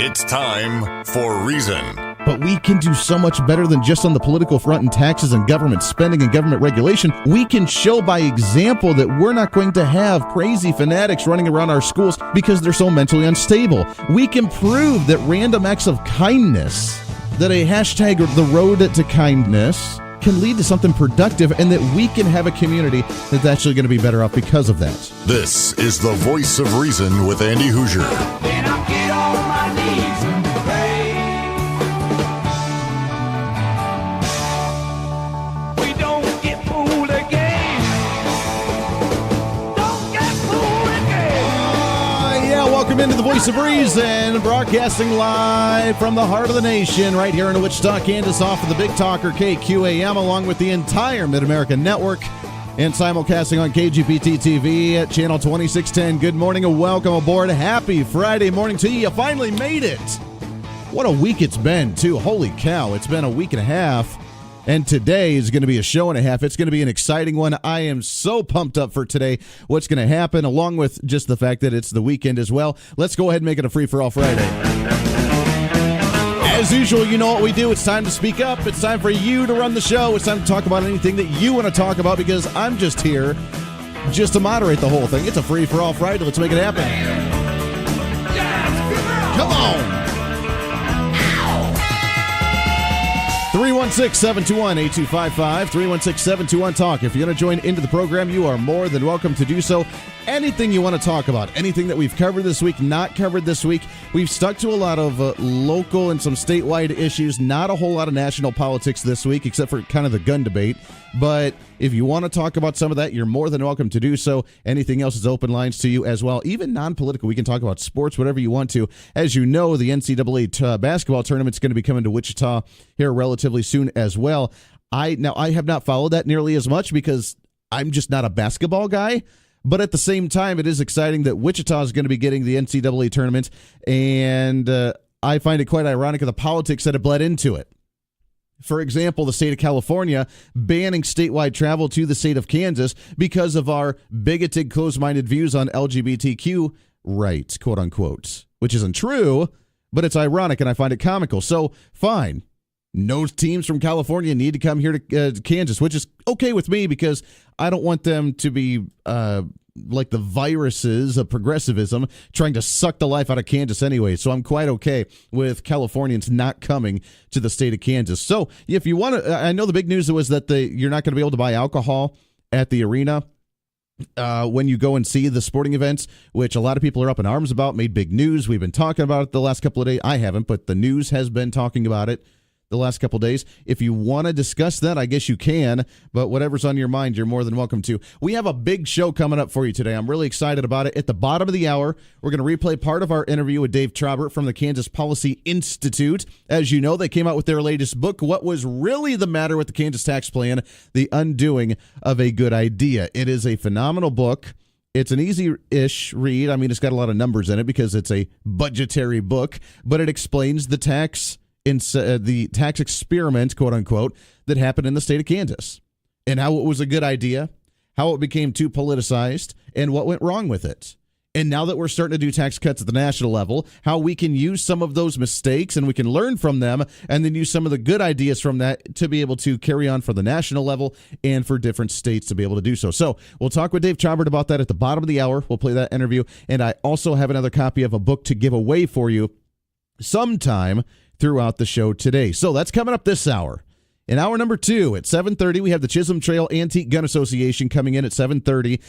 It's time for Reason. But we can do so much better than just on the political front and taxes and government spending and government regulation. We can show by example that we're not going to have crazy fanatics running around our schools because they're so mentally unstable. We can prove that random acts of kindness, that a hashtag or the road to kindness can lead to something productive, and that we can have a community that's actually going to be better off because of that. This is the Voice of Reason with Andy Hoosier. Then I'll get on my knees and pray. We don't get fooled again. Don't get fooled again. Welcome into the Voice of Reason, broadcasting live from the heart of the nation, right here in Wichita, Kansas, off of the Big Talker KQAM, along with the entire Mid-American Network, and simulcasting on KGPT TV at channel 2610. Good morning and welcome aboard. Happy Friday morning to you. You finally made it. What a week it's been, too. Holy cow, it's been a week and a half. And today is going to be a show and a half. It's going to be an exciting one. I am so pumped up for today, what's going to happen, along with just the fact that it's the weekend as well. Let's go ahead and make it a free-for-all Friday. As usual, you know what we do. It's time to speak up. It's time for you to run the show. It's time to talk about anything that you want to talk about, because I'm just here just to moderate the whole thing. It's a free-for-all Friday. Let's make it happen. Come on. 316-721-8255, 316-721-TALK. If you're going to join into the program, you are more than welcome to do so. Anything you want to talk about, anything that we've covered this week, not covered this week. We've stuck to a lot of local and some statewide issues, not a whole lot of national politics this week, except for kind of the gun debate. But if you want to talk about some of that, you're more than welcome to do so. Anything else is open lines to you as well. Even non-political, we can talk about sports, whatever you want to. As you know, the NCAA basketball tournament's going to be coming to Wichita here relatively soon as well. I have not followed that nearly as much because I'm just not a basketball guy. But at the same time, it is exciting that Wichita is going to be getting the NCAA tournament, and I find it quite ironic of the politics that have bled into it. For example, the state of California banning statewide travel to the state of Kansas because of our bigoted, closed-minded views on LGBTQ rights, quote unquote, which isn't true, but it's ironic, and I find it comical. So, fine. No teams from California need to come here to Kansas, which is okay with me because I don't want them to be like the viruses of progressivism trying to suck the life out of Kansas anyway. So I'm quite okay with Californians not coming to the state of Kansas. So if you want to, I know the big news was that you're not going to be able to buy alcohol at the arena when you go and see the sporting events, which a lot of people are up in arms about, made big news. We've been talking about it the last couple of days. I haven't, but the news has been talking about it the last couple of days. If you want to discuss that, I guess you can, but whatever's on your mind, you're more than welcome to. We have a big show coming up for you today. I'm really excited about it. At the bottom of the hour, we're going to replay part of our interview with Dave Traubert from the Kansas Policy Institute. As you know, they came out with their latest book, What Was Really the Matter with the Kansas Tax Plan? The Undoing of a Good Idea. It is a phenomenal book. It's an easy-ish read. I mean, it's got a lot of numbers in it because it's a budgetary book, but it explains the tax experiment, quote unquote, that happened in the state of Kansas, and how it was a good idea, how it became too politicized, and what went wrong with it. And now that we're starting to do tax cuts at the national level, how we can use some of those mistakes and we can learn from them and then use some of the good ideas from that to be able to carry on for the national level and for different states to be able to do so. So we'll talk with Dave Traubert about that at the bottom of the hour. We'll play that interview. And I also have another copy of a book to give away for you sometime throughout the show today. So that's coming up this hour. In hour number 2 at 7:30, we have the Chisholm Trail Antique Gun Association coming in at 7:30.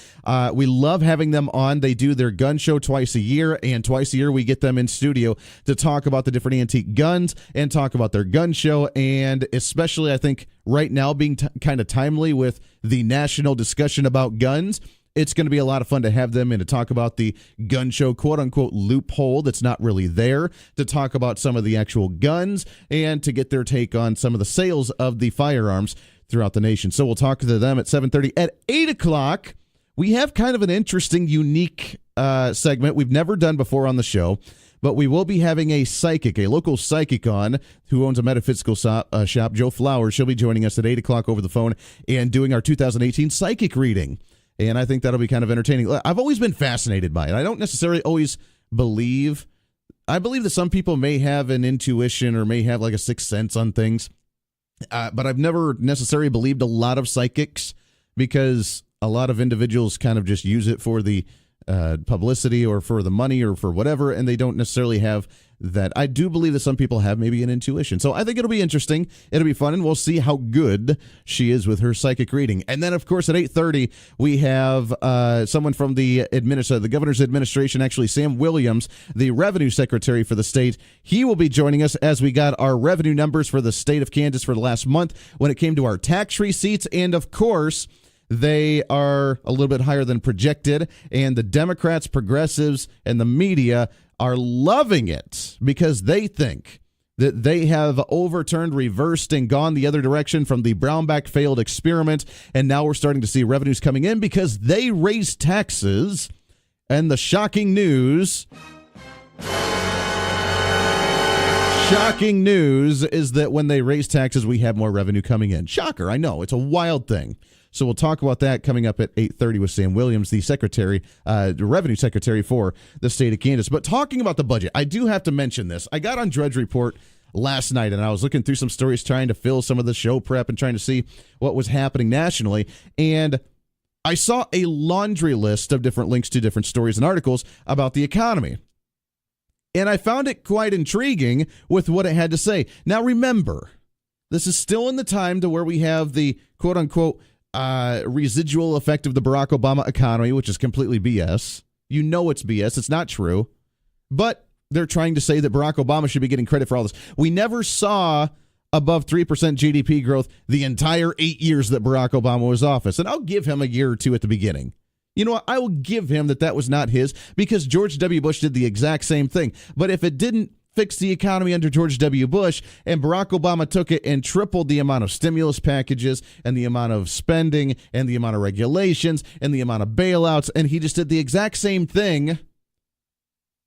We love having them on. They do their gun show twice a year, and twice a year we get them in studio to talk about the different antique guns and talk about their gun show, and especially, I think, right now being kind of timely with the national discussion about guns. It's going to be a lot of fun to have them in to talk about the gun show, quote-unquote, loophole that's not really there, to talk about some of the actual guns, and to get their take on some of the sales of the firearms throughout the nation. So we'll talk to them at 7:30. At 8 o'clock, we have kind of an interesting, unique segment we've never done before on the show, but we will be having a psychic, a local psychic on, who owns a metaphysical shop, Joe Flowers. She'll be joining us at 8 o'clock over the phone and doing our 2018 psychic reading. And I think that'll be kind of entertaining. I've always been fascinated by it. I don't necessarily always believe I believe that some people may have an intuition or may have like a sixth sense on things, but I've never necessarily believed a lot of psychics because a lot of individuals kind of just use it for the publicity or for the money or for whatever, and they don't necessarily have that. I do believe that some people have maybe an intuition. So I think it'll be interesting. It'll be fun, and we'll see how good she is with her psychic reading. And then, of course, at 8:30, we have someone from the governor's administration, actually Sam Williams, the revenue secretary for the state. He will be joining us as we got our revenue numbers for the state of Kansas for the last month when it came to our tax receipts. And, of course, they are a little bit higher than projected, and the Democrats, progressives, and the media are loving it because they think that they have overturned, reversed, and gone the other direction from the Brownback failed experiment, and now we're starting to see revenues coming in because they raised taxes, and the shocking news is that when they raise taxes, we have more revenue coming in. Shocker, I know. It's a wild thing. So we'll talk about that coming up at 8:30 with Sam Williams, the secretary, the revenue secretary for the state of Kansas. But talking about the budget, I do have to mention this. I got on Drudge Report last night, and I was looking through some stories trying to fill some of the show prep and trying to see what was happening nationally. And I saw a laundry list of different links to different stories and articles about the economy. And I found it quite intriguing with what it had to say. Now, remember, this is still in the time to where we have the quote-unquote residual effect of the Barack Obama economy, which is completely BS. You know it's BS. It's not true. But they're trying to say that Barack Obama should be getting credit for all this. We never saw above 3% GDP growth the entire 8 years that Barack Obama was in office. And I'll give him a year or two at the beginning. You know what? I will give him that was not his because George W. Bush did the exact same thing. But if it didn't fix the economy under George W. Bush, and Barack Obama took it and tripled the amount of stimulus packages and the amount of spending and the amount of regulations and the amount of bailouts, and he just did the exact same thing.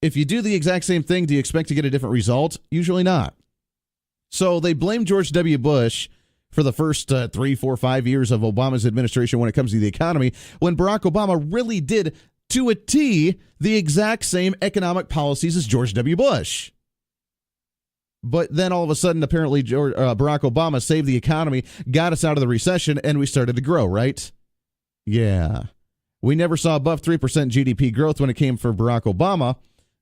If you do the exact same thing, do you expect to get a different result? Usually not. So they blame George W. Bush for the first 3, 4, 5 years of Obama's administration when it comes to the economy, when Barack Obama really did, to a T, the exact same economic policies as George W. Bush. But then all of a sudden, apparently, Barack Obama saved the economy, got us out of the recession, and we started to grow, right? Yeah. We never saw above 3% GDP growth when it came for Barack Obama.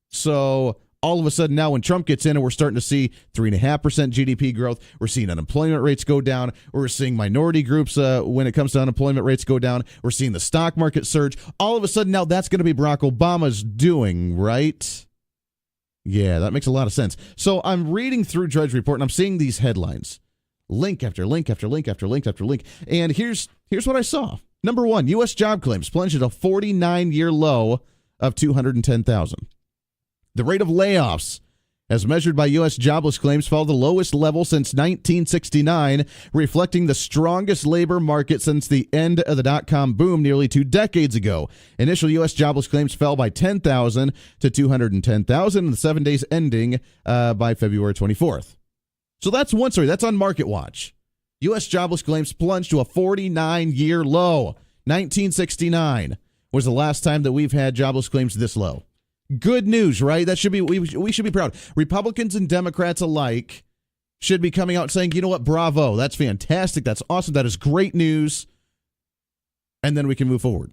So all of a sudden now when Trump gets in and we're starting to see 3.5% GDP growth, we're seeing unemployment rates go down. We're seeing minority groups, when it comes to unemployment rates, go down. We're seeing the stock market surge. All of a sudden now that's going to be Barack Obama's doing, right? Yeah, that makes a lot of sense. So I'm reading through Drudge Report, and I'm seeing these headlines. Link after link after link after link after link. And here's what I saw. Number one, U.S. job claims plunged at a 49-year low of 210,000. The rate of layoffs, as measured by U.S. jobless claims, fell to the lowest level since 1969, reflecting the strongest labor market since the end of the dot-com boom nearly 2 decades ago. Initial U.S. jobless claims fell by 10,000 to 210,000 in the 7 days ending by February 24th. So that's one story. That's on Market Watch. U.S. jobless claims plunged to a 49-year low. 1969 was the last time that we've had jobless claims this low. Good news, right? That should be we should be proud. Republicans and Democrats alike should be coming out saying, you know what, bravo, that's fantastic, that's awesome, that is great news, and then we can move forward.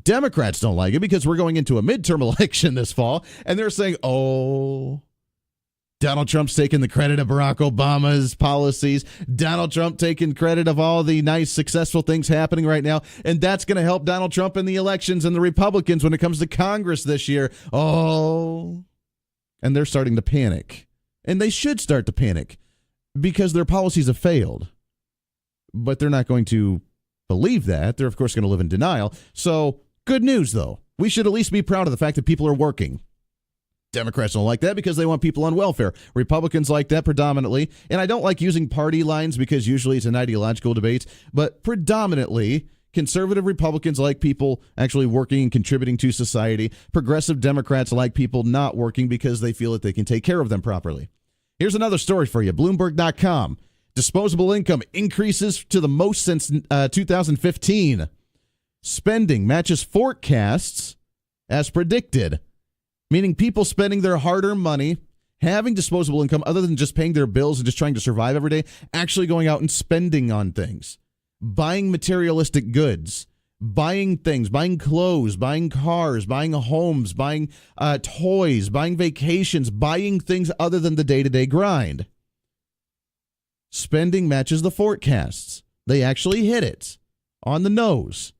Democrats don't like it because we're going into a midterm election this fall, and they're saying, oh, Donald Trump's taking the credit of Barack Obama's policies. Donald Trump taking credit of all the nice, successful things happening right now. And that's going to help Donald Trump in the elections and the Republicans when it comes to Congress this year. Oh, and they're starting to panic. And they should start to panic because their policies have failed. But they're not going to believe that. They're, of course, going to live in denial. So good news, though. We should at least be proud of the fact that people are working. Democrats don't like that because they want people on welfare. Republicans like that predominantly. And I don't like using party lines because usually it's an ideological debate. But predominantly, conservative Republicans like people actually working and contributing to society. Progressive Democrats like people not working because they feel that they can take care of them properly. Here's another story for you. Bloomberg.com. Disposable income increases to the most since 2015. Spending matches forecasts as predicted. meaning people spending their hard-earned money, having disposable income other than just paying their bills and just trying to survive every day, actually going out and spending on things, buying materialistic goods, buying things, buying clothes, buying cars, buying homes, buying toys, buying vacations, buying things other than the day-to-day grind. Spending matches the forecasts. They actually hit it on the nose.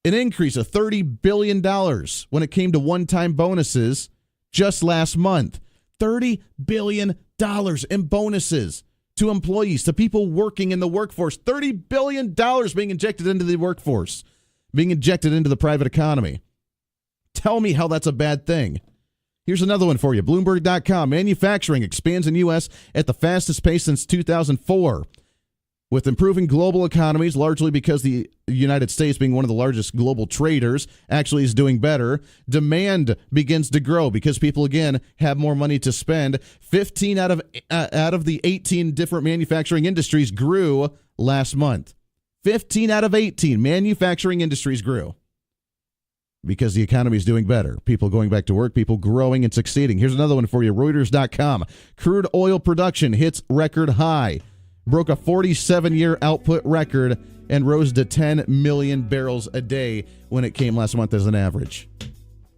An increase of $30 billion when it came to one-time bonuses just last month. $30 billion in bonuses to employees, to people working in the workforce. $30 billion being injected into the workforce, being injected into the private economy. Tell me how that's a bad thing. Here's another one for you. Bloomberg.com. Manufacturing expands in U.S. at the fastest pace since 2004. With improving global economies, largely because the United States, being one of the largest global traders, actually is doing better, demand begins to grow because people, again, have more money to spend. 15 out of the 18 different manufacturing industries grew last month. 15 out of 18 manufacturing industries grew because the economy is doing better. People going back to work, people growing and succeeding. Here's another one for you. Reuters.com. Crude oil production hits record high. Broke a 47-year output record and rose to 10 million barrels a day when it came last month as an average.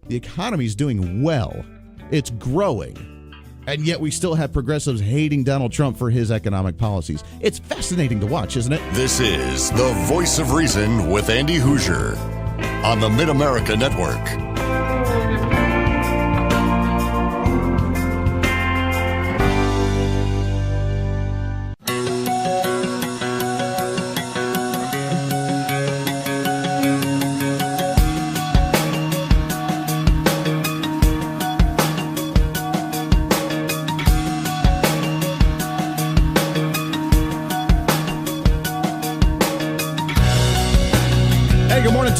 The economy's doing well. It's growing. And yet we still have progressives hating Donald Trump for his economic policies. It's fascinating to watch, isn't it? This is The Voice of Reason with Andy Hoosier on the Mid-America Network.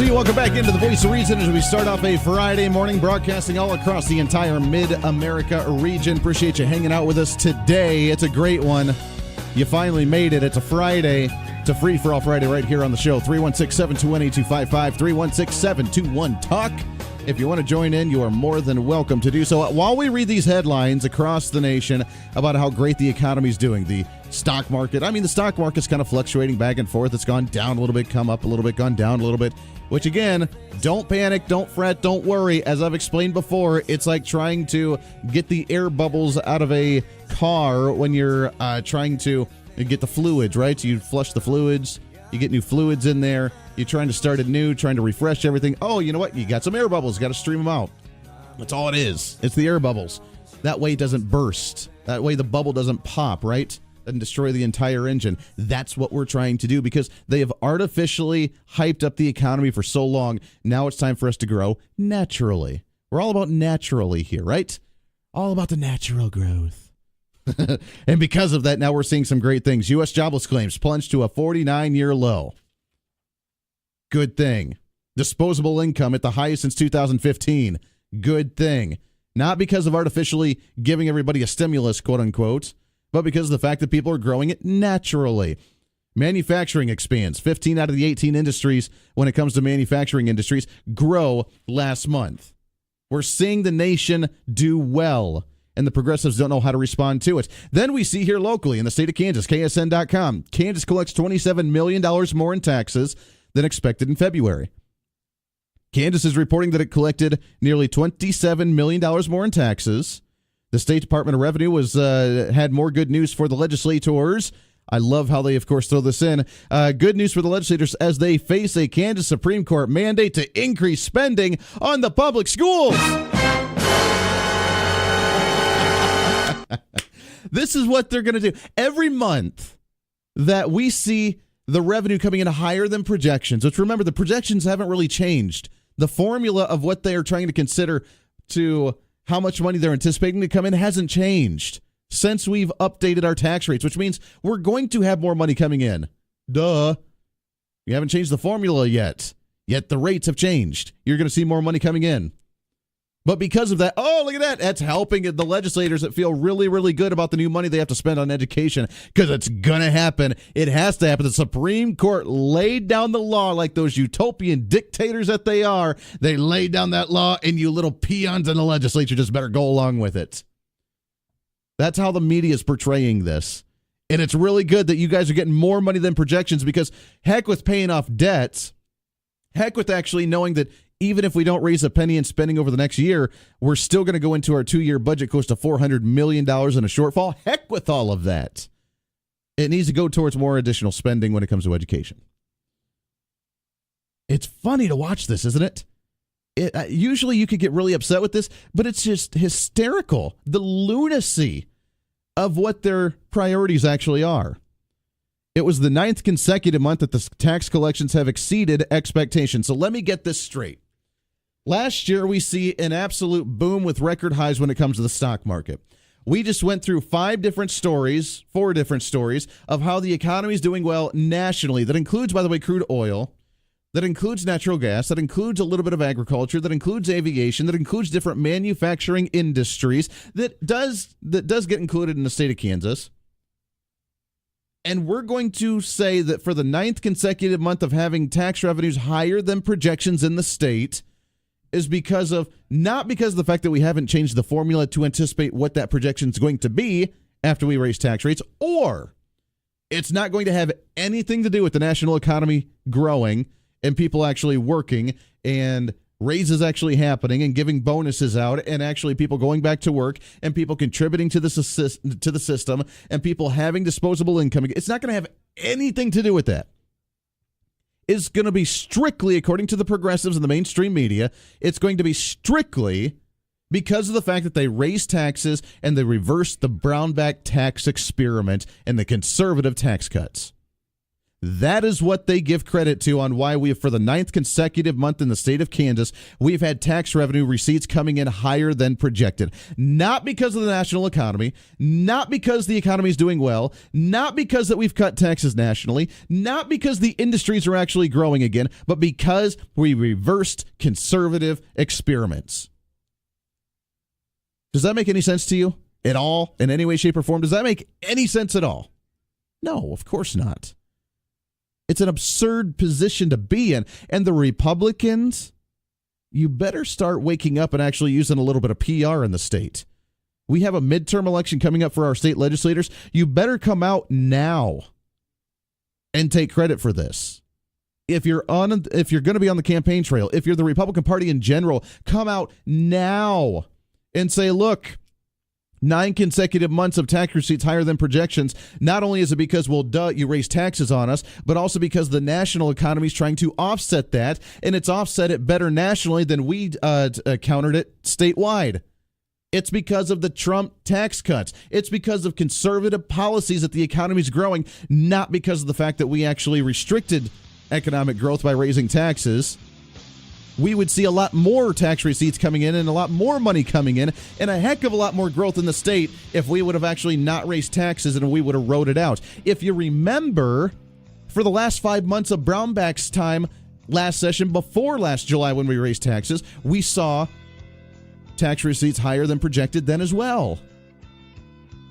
Welcome back into the Voice of Reason as we start off a Friday morning, broadcasting all across the entire Mid-America region. Appreciate you hanging out with us today. It's a great one. You finally made it. It's a Friday. It's a free-for-all Friday right here on the show. 316-721-8255, 316-721-TALK. If you want to join in, you are more than welcome to do so. While we read these headlines across the nation about how great the economy's doing, the stock market, the stock market's kind of fluctuating back and forth. It's gone down a little bit, come up a little bit, gone down a little bit, which again, don't panic, don't fret, don't worry. As I've explained before, it's like trying to get the air bubbles out of a car when you're trying to get the fluids, right? So you flush the fluids, you get new fluids in there, you're trying to start it new, trying to refresh everything. Oh, you know what? You got some air bubbles, got to stream them out. That's all it is. It's the air bubbles. That way it doesn't burst. That way the bubble doesn't pop, right? And destroy the entire engine. That's what we're trying to do because they have artificially hyped up the economy for so long. Now it's time for us to grow naturally. We're all about naturally here, right? All about the natural growth. And because of that, now we're seeing some great things. U.S. jobless claims plunged to a 49-year low. Good thing. Disposable income at the highest since 2015. Good thing. Not because of artificially giving everybody a stimulus, quote unquote, but because of the fact that people are growing it naturally. Manufacturing expands. 15 out of the 18 industries, when it comes to manufacturing industries, grow last month. We're seeing the nation do well, and the progressives don't know how to respond to it. Then we see here locally in the state of Kansas, KSN.com, Kansas collects $27 million more in taxes than expected in February. Kansas is reporting that it collected nearly $27 million more in taxes. The State Department of Revenue had more good news for the legislators. I love how they, of course, throw this in. Good news for the legislators as they face a Kansas Supreme Court mandate to increase spending on the public schools. This is what they're going to do. Every month that we see the revenue coming in higher than projections, which remember, the projections haven't really changed. The formula of what they are trying to consider to how much money they're anticipating to come in hasn't changed since we've updated our tax rates, which means we're going to have more money coming in. Duh. You haven't changed the formula yet the rates have changed. You're going to see more money coming in. But because of that, oh, look at that. That's helping the legislators that feel really, really good about the new money they have to spend on education because it's going to happen. It has to happen. The Supreme Court laid down the law like those utopian dictators that they are. They laid down that law, and you little peons in the legislature just better go along with it. That's how the media is portraying this. And it's really good that you guys are getting more money than projections because heck with paying off debts, heck with actually knowing that even if we don't raise a penny in spending over the next year, we're still going to go into our 2-year budget close to $400 million in a shortfall. Heck with all of that. It needs to go towards more additional spending when it comes to education. It's funny to watch this, isn't it? Usually you could get really upset with this, but it's just hysterical. The lunacy of what their priorities actually are. It was the 9th consecutive month that the tax collections have exceeded expectations. So let me get this straight. Last year, we see an absolute boom with record highs when it comes to the stock market. We just went through 4 different stories of how the economy is doing well nationally. That includes, by the way, crude oil. That includes natural gas. That includes a little bit of agriculture. That includes aviation. That includes different manufacturing industries. That does get included in the state of Kansas. And we're going to say that for the 9th consecutive month of having tax revenues higher than projections in the state is because of, not because of the fact that we haven't changed the formula to anticipate what that projection is going to be after we raise tax rates, or it's not going to have anything to do with the national economy growing and people actually working and raises actually happening and giving bonuses out and actually people going back to work and people contributing to the system and people having disposable income. It's not going to have anything to do with that. It's going to be strictly, according to the progressives and the mainstream media, it's going to be strictly because of the fact that they raised taxes and they reversed the Brownback tax experiment and the conservative tax cuts. That is what they give credit to on why we have, for the 9th consecutive month in the state of Kansas, we've had tax revenue receipts coming in higher than projected. Not because of the national economy, not because the economy is doing well, not because that we've cut taxes nationally, not because the industries are actually growing again, but because we reversed conservative experiments. Does that make any sense to you at all, in any way, shape, or form? Does that make any sense at all? No, of course not. It's an absurd position to be in. And the Republicans, you better start waking up and actually using a little bit of PR in the state. We have a midterm election coming up for our state legislators. You better come out now and take credit for this. If you're going to be on the campaign trail, if you're the Republican Party in general, come out now and say, look, 9 consecutive months of tax receipts higher than projections. Not only is it because, well, you raise taxes on us, but also because the national economy is trying to offset that, and it's offset it better nationally than we countered it statewide. It's because of the Trump tax cuts. It's because of conservative policies that the economy is growing, not because of the fact that we actually restricted economic growth by raising taxes. We would see a lot more tax receipts coming in and a lot more money coming in and a heck of a lot more growth in the state if we would have actually not raised taxes and we would have wrote it out. If you remember, for the last 5 months of Brownback's time last session, before last July when we raised taxes, we saw tax receipts higher than projected then as well.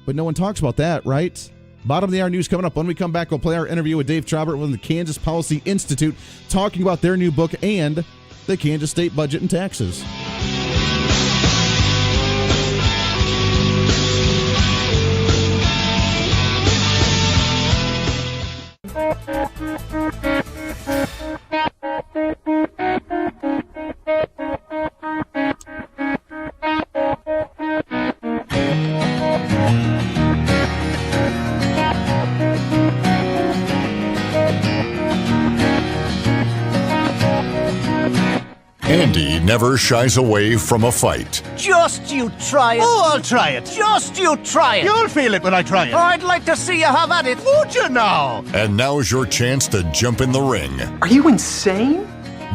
But no one talks about that, right? Bottom of the hour news coming up. When we come back, we'll play our interview with Dave Traubert from the Kansas Policy Institute, talking about their new book and the Kansas state budget and taxes. Andy never shies away from a fight. Just you try it. Oh, I'll try it. Just you try it. You'll feel it when I try it. I'd like to see you have at it. Would you now? And now's your chance to jump in the ring. Are you insane?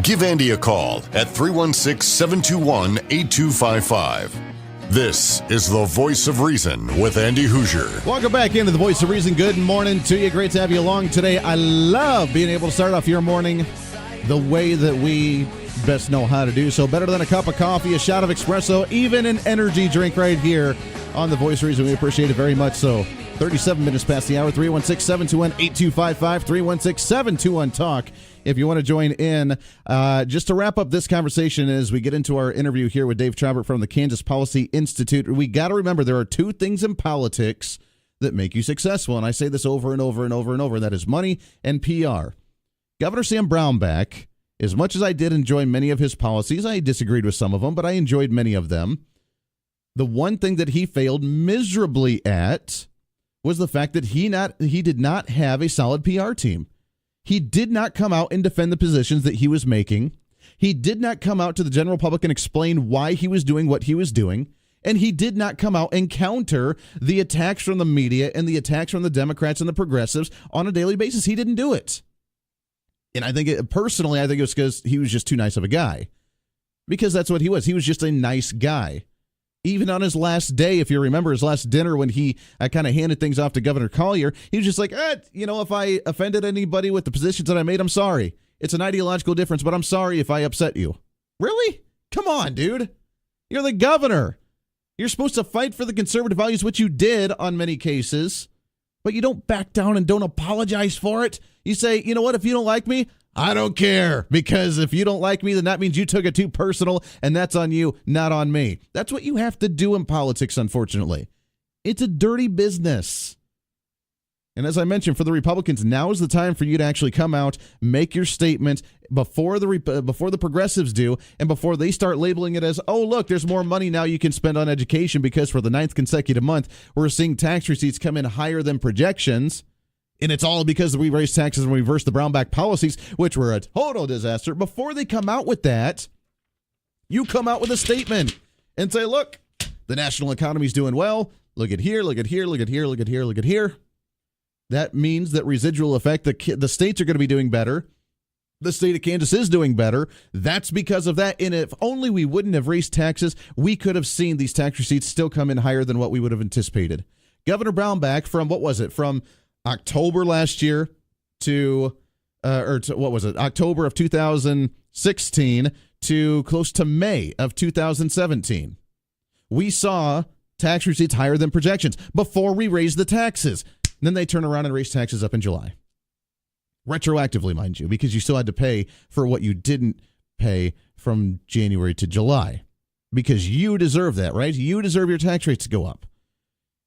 Give Andy a call at 316-721-8255. This is the Voice of Reason with Andy Hoosier. Welcome back into the Voice of Reason. Good morning to you. Great to have you along today. I love being able to start off your morning the way that we best know how to do so. Better than a cup of coffee, a shot of espresso, even an energy drink right here on The Voice of Reason. We appreciate it very much so. 37 minutes past the hour, 316-721-8255, 316-721-TALK. If you want to join in, just to wrap up this conversation as we get into our interview here with Dave Traubert from the Kansas Policy Institute, we got to remember there are two things in politics that make you successful, and I say this over and over and over and over, and that is money and PR. Governor Sam Brownback, as much as I did enjoy many of his policies, I disagreed with some of them, but I enjoyed many of them. The one thing that he failed miserably at was the fact that he did not have a solid PR team. He did not come out and defend the positions that he was making. He did not come out to the general public and explain why he was doing what he was doing. And he did not come out and counter the attacks from the media and the attacks from the Democrats and the progressives on a daily basis. He didn't do it. And I think it was because he was just too nice of a guy. Because that's what he was. He was just a nice guy. Even on his last day, if you remember his last dinner when he kind of handed things off to Governor Collier, he was just like, if I offended anybody with the positions that I made, I'm sorry. It's an ideological difference, but I'm sorry if I upset you. Really? Come on, dude. You're the governor. You're supposed to fight for the conservative values, which you did on many cases, but you don't back down and don't apologize for it. You say, you know what, if you don't like me, I don't care, because if you don't like me, then that means you took it too personal, and that's on you, not on me. That's what you have to do in politics, unfortunately. It's a dirty business. And as I mentioned, for the Republicans, now is the time for you to actually come out, make your statement before the progressives do, and before they start labeling it as, oh, look, there's more money now you can spend on education because for the 9th consecutive month, we're seeing tax receipts come in higher than projections. And it's all because we raised taxes and reversed the Brownback policies, which were a total disaster. Before they come out with that, you come out with a statement and say, look, the national economy's doing well. Look at here, look at here, look at here, look at here, look at here. That means that residual effect, the states are going to be doing better. The state of Kansas is doing better. That's because of that. And if only we wouldn't have raised taxes, we could have seen these tax receipts still come in higher than what we would have anticipated. Governor Brownback, from October last year to October of 2016 to close to May of 2017. We saw tax receipts higher than projections before we raised the taxes. And then they turn around and raise taxes up in July. Retroactively, mind you, because you still had to pay for what you didn't pay from January to July. Because you deserve that, right? You deserve your tax rates to go up.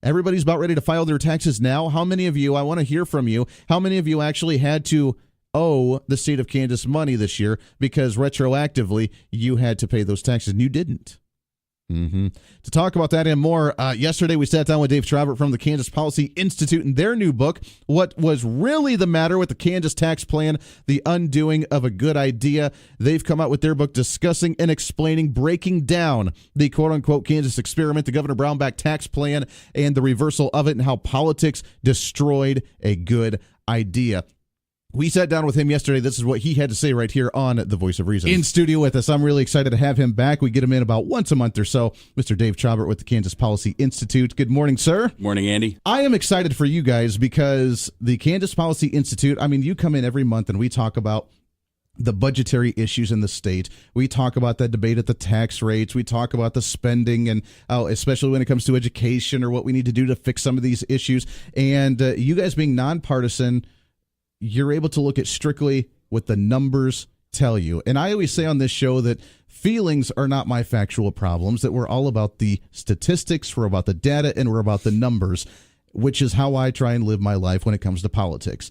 Everybody's about ready to file their taxes now. How many of you, I want to hear from you, how many of you actually had to owe the state of Kansas money this year because retroactively you had to pay those taxes and you didn't? To talk about that and more, yesterday we sat down with Dave Traubert from the Kansas Policy Institute in their new book, What Was Really the Matter with the Kansas Tax Plan, The Undoing of a Good Idea. They've come out with their book discussing and explaining, breaking down the quote-unquote Kansas experiment, the Governor Brownback tax plan, and the reversal of it, and how politics destroyed a good idea. We sat down with him yesterday. This is what he had to say right here on The Voice of Reason. In studio with us, I'm really excited to have him back. We get him in about once a month or so. Mr. Dave Traubert with the Kansas Policy Institute. Good morning, sir. Morning, Andy. I am excited for you guys because the Kansas Policy Institute, you come in every month and we talk about the budgetary issues in the state. We talk about that debate at the tax rates. We talk about the spending and especially when it comes to education or what we need to do to fix some of these issues. And you guys being nonpartisan, you're able to look at strictly what the numbers tell you. And I always say on this show that feelings are not my factual problems, that we're all about the statistics, we're about the data, and we're about the numbers, which is how I try and live my life when it comes to politics.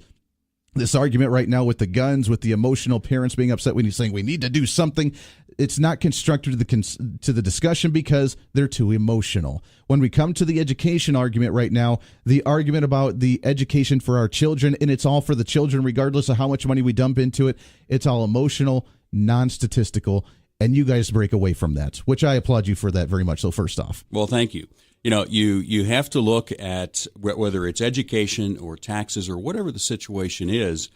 This argument right now with the guns, with the emotional parents being upset when he's saying we need to do something, it's not constructive to the discussion because they're too emotional. When we come to the education argument right now, the argument about the education for our children, and it's all for the children regardless of how much money we dump into it, it's all emotional, non-statistical, and you guys break away from that, which I applaud you for that very much. So first off. Well, thank you. You have to look at whether it's education or taxes or whatever the situation is,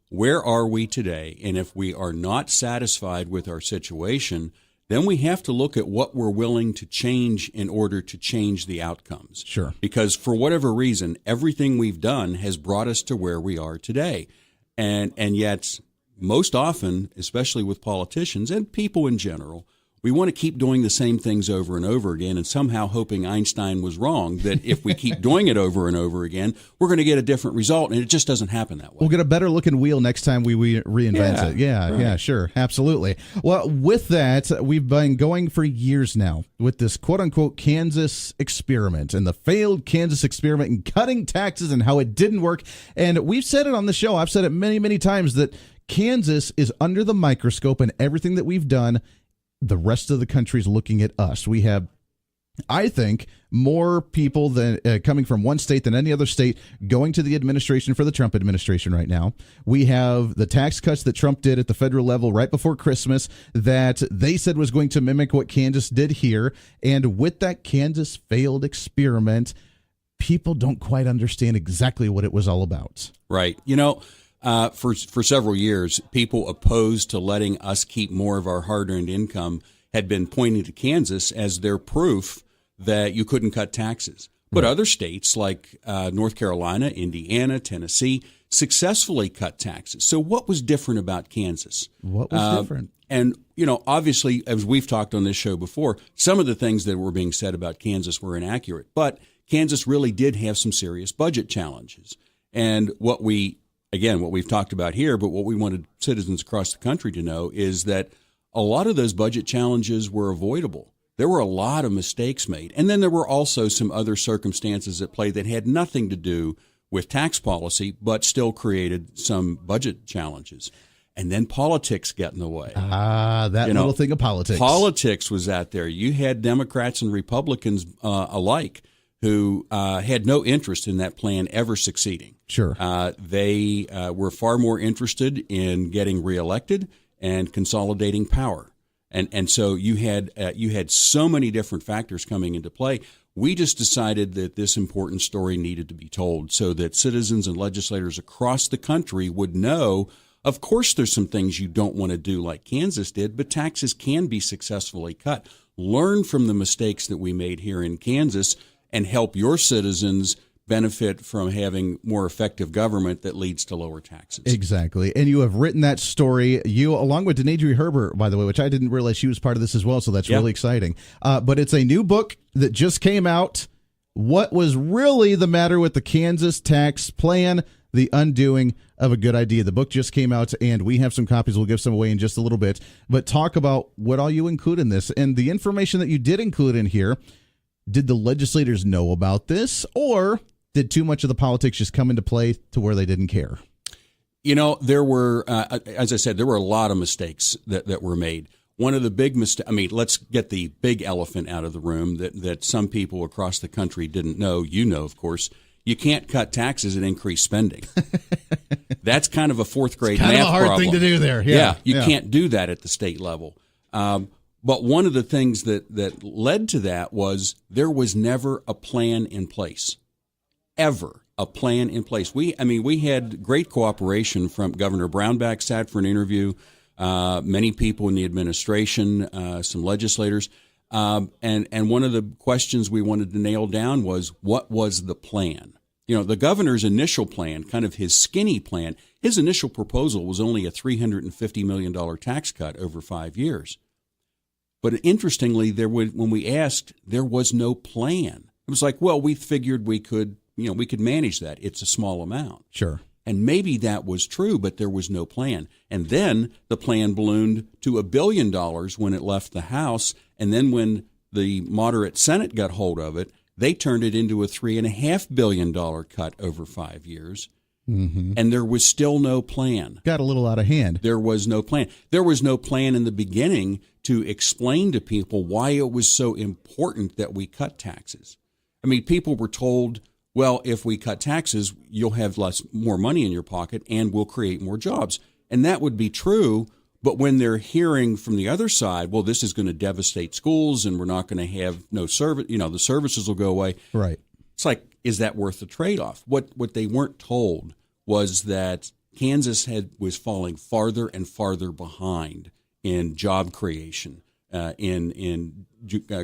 where are we today? And if we are not satisfied with our situation, then we have to look at what we're willing to change in order to change the outcomes. Sure. Because for whatever reason, everything we've done has brought us to where we are today. And yet most often, especially with politicians and people in general, we want to keep doing the same things over and over again and somehow hoping Einstein was wrong, that if we keep doing it over and over again, we're going to get a different result, and it just doesn't happen that way. We'll get a better looking wheel next time we reinvent it. Yeah, right. Yeah, sure. Absolutely. Well, with that, we've been going for years now with this quote-unquote Kansas experiment and the failed Kansas experiment and cutting taxes and how it didn't work. And we've said it on the show. I've said it many, many times that Kansas is under the microscope, and everything that we've done, the rest of the country is looking at us. We have, I think, more people than coming from one state than any other state going to the administration for the Trump administration right now. We have the tax cuts that Trump did at the federal level right before Christmas that they said was going to mimic what Kansas did here. And with that Kansas failed experiment, people don't quite understand exactly what it was all about. Right. You know, for several years, people opposed to letting us keep more of our hard-earned income had been pointing to Kansas as their proof that you couldn't cut taxes. But other states like North Carolina, Indiana, Tennessee successfully cut taxes. So what was different about Kansas? What was different? And, you know, obviously, as we've talked on this show before, some of the things that were being said about Kansas were inaccurate. But Kansas really did have some serious budget challenges. And what we've talked about here, but what we wanted citizens across the country to know is that a lot of those budget challenges were avoidable. There were a lot of mistakes made. And then there were also some other circumstances at play that had nothing to do with tax policy, but still created some budget challenges. And then politics got in the way. Little thing of politics. Politics was out there. You had Democrats and Republicans alike who had no interest in that plan ever succeeding. Sure. They were far more interested in getting reelected and consolidating power. And so you had so many different factors coming into play. We just decided that this important story needed to be told so that citizens and legislators across the country would know, of course, there's some things you don't want to do like Kansas did, but taxes can be successfully cut. Learn from the mistakes that we made here in Kansas and help your citizens benefit from having more effective government that leads to lower taxes. Exactly. And you have written that story, you along with Denadri Herbert, by the way, which I didn't realize she was part of this as well, so that's really exciting. But it's a new book that just came out. What was really the matter with the Kansas tax plan? The Undoing of a Good Idea. The book just came out, and we have some copies. We'll give some away in just a little bit. But talk about what all you include in this. And the information that you did include in here, did the legislators know about this, or did too much of the politics just come into play to where they didn't care? You know, there were, as I said, there were a lot of mistakes that were made. One of the big mistakes, let's get the big elephant out of the room that some people across the country didn't know. You know, of course, you can't cut taxes and increase spending. That's kind of a fourth grade math problem. Kind of a hard thing to do there. You can't do that at the state level. But one of the things that led to that was there was never a plan in place. Ever a plan in place. We had great cooperation from Governor Brownback sat for an interview, many people in the administration, some legislators, and one of the questions we wanted to nail down was, what was the plan? You know, the governor's initial plan, kind of his skinny plan, his initial proposal was only a $350 million tax cut over 5 years. But interestingly, when we asked, there was no plan. It was like, well, we figured we could manage that. It's a small amount. Sure. And maybe that was true, but there was no plan. And then the plan ballooned to $1 billion when it left the House. And then when the moderate Senate got hold of it, they turned it into a $3.5 billion cut over 5 years. Mm-hmm. And there was still no plan. Got a little out of hand. There was no plan. There was no plan in the beginning to explain to people why it was so important that we cut taxes. I mean, people were told, well, if we cut taxes, you'll have more money in your pocket and we'll create more jobs. And that would be true. But when they're hearing from the other side, well, this is going to devastate schools and we're not going to have no service, the services will go away. Right. It's like, is that worth the trade-off? What they weren't told was that Kansas was falling farther and farther behind in job creation, in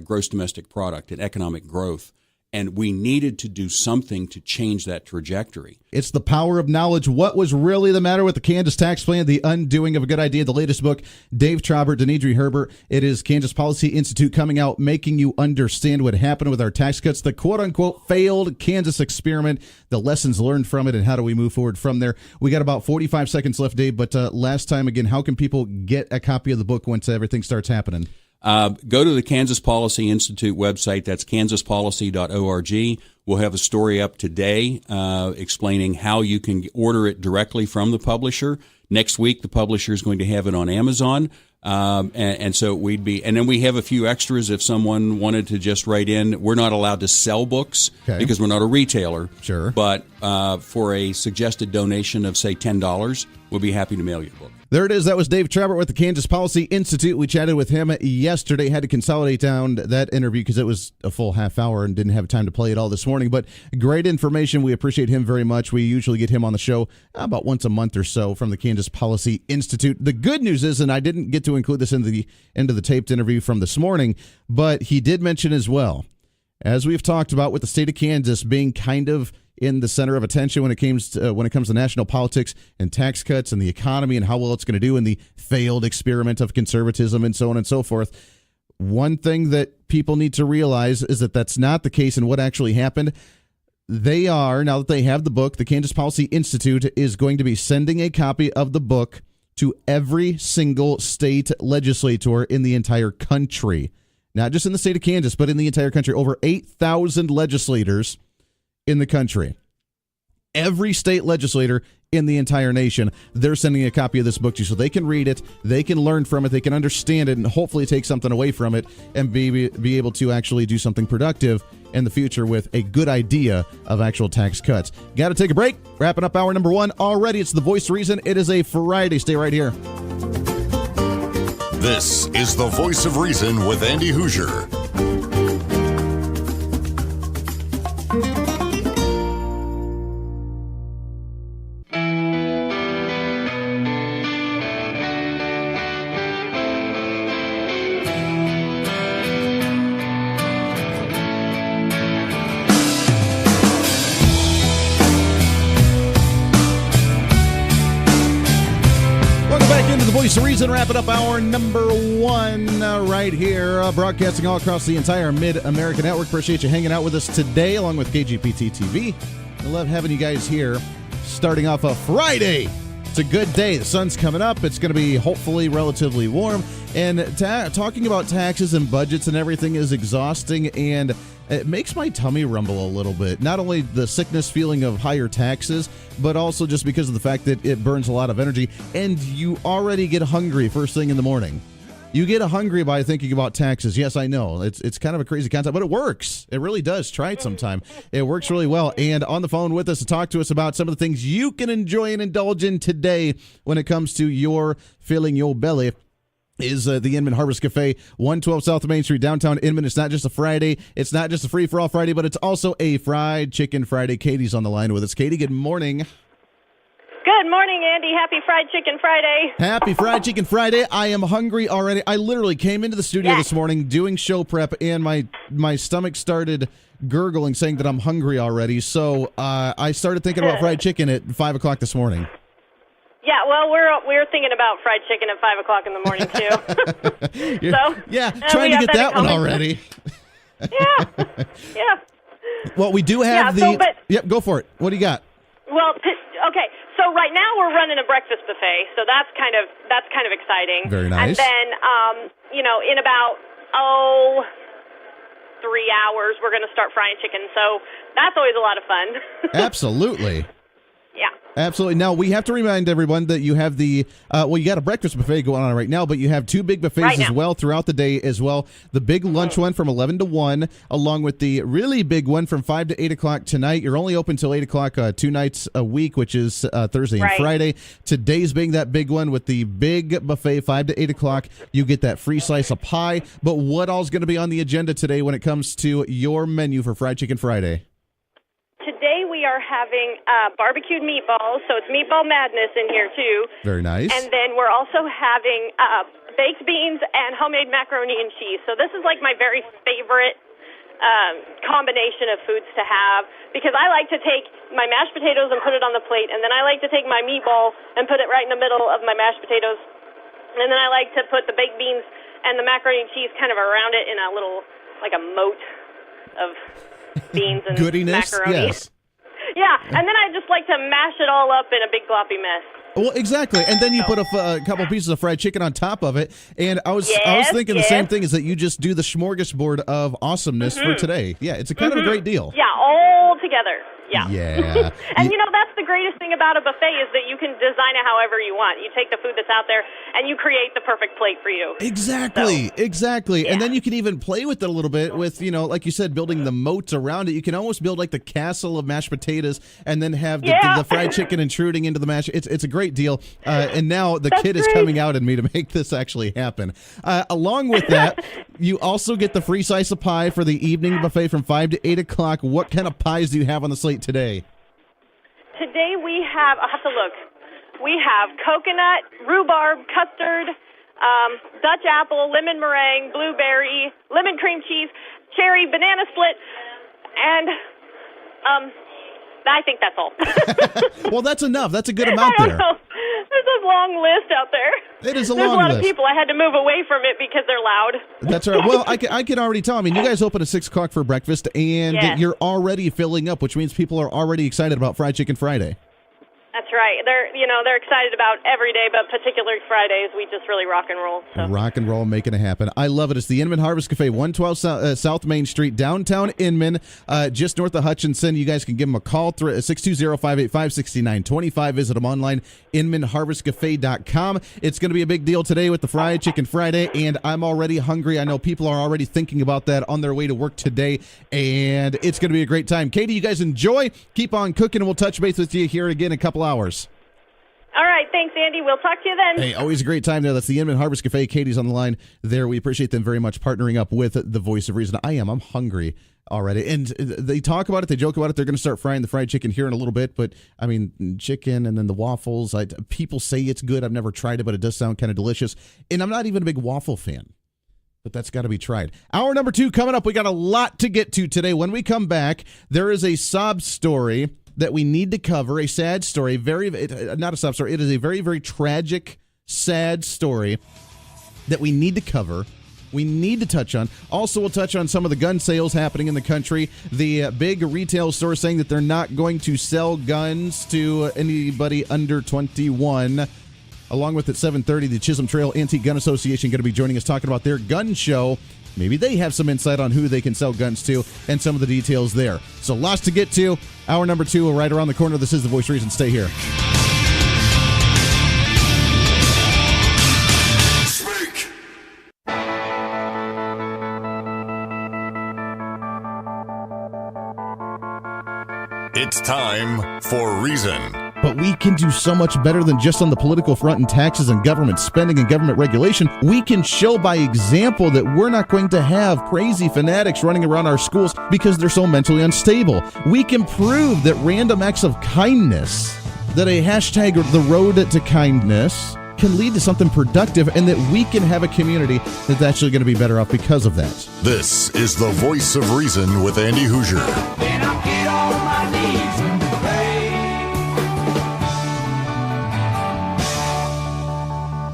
gross domestic product and economic growth. And we needed to do something to change that trajectory. It's the power of knowledge. What was really the matter with the Kansas tax plan? The undoing of a good idea. The latest book, Dave Traubert, Denidre Herbert. It is Kansas Policy Institute coming out, making you understand what happened with our tax cuts, the quote-unquote failed Kansas experiment, the lessons learned from it, and how do we move forward from there. We got about 45 seconds left, Dave, but last time, again, how can people get a copy of the book once everything starts happening? Go to the Kansas Policy Institute website. That's kansaspolicy.org. We'll have a story up today explaining how you can order it directly from the publisher. Next week, the publisher is going to have it on Amazon. And so and then we have a few extras if someone wanted to just write in. We're not allowed to sell books because we're not a retailer. Sure. But for a suggested donation of, say, $10, we'll be happy to mail you a book. There it is. That was Dave Traubert with the Kansas Policy Institute. We chatted with him yesterday. Had to consolidate down that interview because it was a full half hour and didn't have time to play it all this morning. But great information. We appreciate him very much. We usually get him on the show about once a month or so from the Kansas Policy Institute. The good news is, and I didn't get to include this in the end of the taped interview from this morning, but he did mention as well, as we've talked about with the state of Kansas being kind of in the center of attention when it comes to national politics and tax cuts and the economy and how well it's going to do in the failed experiment of conservatism and so on and so forth. One thing that people need to realize is that that's not the case and what actually happened. They are, now that they have the book, the Kansas Policy Institute is going to be sending a copy of the book to every single state legislator in the entire country. Not just in the state of Kansas, but in the entire country. Over 8,000 legislators in the country. Every state legislator in the entire nation, they're sending a copy of this book to you so they can read it, they can learn from it, they can understand it, and hopefully take something away from it and be able to actually do something productive in the future with a good idea of actual tax cuts. Got to take a break. Wrapping up hour number 1 already. It's The Voice of Reason. It is a Friday. Stay right here. This is The Voice of Reason with Andy Hoosier. Voice of Reason, wrapping up hour number 1 right here, broadcasting all across the entire Mid-America Network. Appreciate you hanging out with us today, along with KGPT TV. I love having you guys here, starting off a Friday. It's a good day. The sun's coming up. It's going to be hopefully relatively warm. And talking about taxes and budgets and everything is exhausting, and it makes my tummy rumble a little bit. Not only the sickness feeling of higher taxes, but also just because of the fact that it burns a lot of energy, and you already get hungry first thing in the morning. You get hungry by thinking about taxes. Yes, I know. It's kind of a crazy concept, but it works. It really does. Try it sometime. It works really well. And on the phone with us to talk to us about some of the things you can enjoy and indulge in today when it comes to your filling your belly is the Inman Harvest Cafe, 112 South Main Street, downtown Inman. It's not just a Friday. It's not just a free-for-all Friday, but it's also a fried chicken Friday. Katie's on the line with us. Katie, good morning. Good morning, Andy. Happy Fried Chicken Friday. Happy Fried Chicken Friday. I am hungry already. I literally came into the studio this morning doing show prep, and my stomach started gurgling, saying that I'm hungry already. So I started thinking about fried chicken at 5 o'clock this morning. Yeah, well, we're thinking about fried chicken at 5 o'clock in the morning, too. Trying to get that one already. Yeah. Well, we do have Yep, go for it. What do you got? Well, okay. So right now we're running a breakfast buffet, so that's kind of exciting. Very nice. And then, in about 3 hours, we're going to start frying chicken. So that's always a lot of fun. Absolutely. Yeah. Absolutely. Now, we have to remind everyone that you have you got a breakfast buffet going on right now, but you have 2 big buffets as well throughout the day as well. The big lunch one from 11 to 1, along with the really big one from 5 to 8 o'clock tonight. You're only open till 8 o'clock 2 nights a week, which is Thursday and Friday. Today's being that big one with the big buffet, 5 to 8 o'clock. You get that free slice of pie. But what all's going to be on the agenda today when it comes to your menu for Fried Chicken Friday? Today we are having barbecued meatballs, so it's meatball madness in here too. Very nice. And then we're also having baked beans and homemade macaroni and cheese. So this is like my very favorite combination of foods to have, because I like to take my mashed potatoes and put it on the plate, and then I like to take my meatball and put it right in the middle of my mashed potatoes, and then I like to put the baked beans and the macaroni and cheese kind of around it in a little, like a moat of beans and goodiness, macaroni. yes. Yeah, and then I just like to mash it all up in a big gloppy mess. Well, exactly, and then you put a couple pieces of fried chicken on top of it. And I was thinking the same thing, is that you just do the smorgasbord of awesomeness for today. Yeah, it's a kind of a great deal. Yeah, all together. Yeah. Yeah. And that's the greatest thing about a buffet, is that you can design it however you want. You take the food that's out there and you create the perfect plate for you. Exactly. Yeah. And then you can even play with it a little bit with, like you said, building the moats around it. You can almost build like the castle of mashed potatoes and then have the fried chicken intruding into the mash. It's a great deal. And now the kid is coming out in me to make this actually happen. Along with that, you also get the free slice of pie for the evening buffet from 5 to 8 o'clock. What kind of pies do you have on the slate today? Today we have, I'll have to look, we have coconut, rhubarb, custard, Dutch apple, lemon meringue, blueberry, lemon cream cheese, cherry, banana split, and I think that's all. Well, that's enough. That's a good amount I there. don't know. There's a long list out there. It is a There's long a lot list. of people. I had to move away from it because they're loud. That's right. Well, I can already tell. I mean, you guys open at 6 o'clock for breakfast, and you're already filling up, which means people are already excited about Fried Chicken Friday. That's right. They're excited about every day, but particularly Fridays, we just really rock and roll. So. Rock and roll, making it happen. I love it. It's the Inman Harvest Cafe, 112 South Main Street, downtown Inman, just north of Hutchinson. You guys can give them a call, 620-585-6925. Visit them online, inmanharvestcafe.com. It's going to be a big deal today with the Fried Chicken Friday, and I'm already hungry. I know people are already thinking about that on their way to work today, and it's going to be a great time. Katie, you guys enjoy. Keep on cooking, and we'll touch base with you here again in a couple hours. All right. Thanks, Andy. We'll talk to you then. Hey, always a great time there. That's the Inman Harvest Cafe. Katie's on the line there. We appreciate them very much partnering up with the Voice of Reason. I'm hungry already. And they talk about it. They joke about it. They're going to start frying the fried chicken here in a little bit. But, I mean, chicken and then the waffles. People say it's good. I've never tried it, but it does sound kind of delicious. And I'm not even a big waffle fan. But that's got to be tried. Hour number 2 coming up. We got a lot to get to today. When we come back, there is a sob story that we need to cover, a sad story, not a sob story. It is a very, very tragic, sad story that we need to cover. We need to touch on. Also, we'll touch on some of the gun sales happening in the country. The big retail store saying that they're not going to sell guns to anybody under 21. Along with at 7:30, the Chisholm Trail Antique Gun Association going to be joining us talking about their gun show. Maybe they have some insight on who they can sell guns to and some of the details there. So lots to get to. Hour number 2, right around the corner. This is The Voice of Reason. Stay here. Speak. It's time for Reason. But we can do so much better than just on the political front and taxes and government spending and government regulation. We can show by example that we're not going to have crazy fanatics running around our schools because they're so mentally unstable. We can prove that random acts of kindness, that a hashtag or the road to kindness can lead to something productive, and that we can have a community that's actually going to be better off because of that. This is The Voice of Reason with Andy Hoosier. Then I'll get on my knees and pray.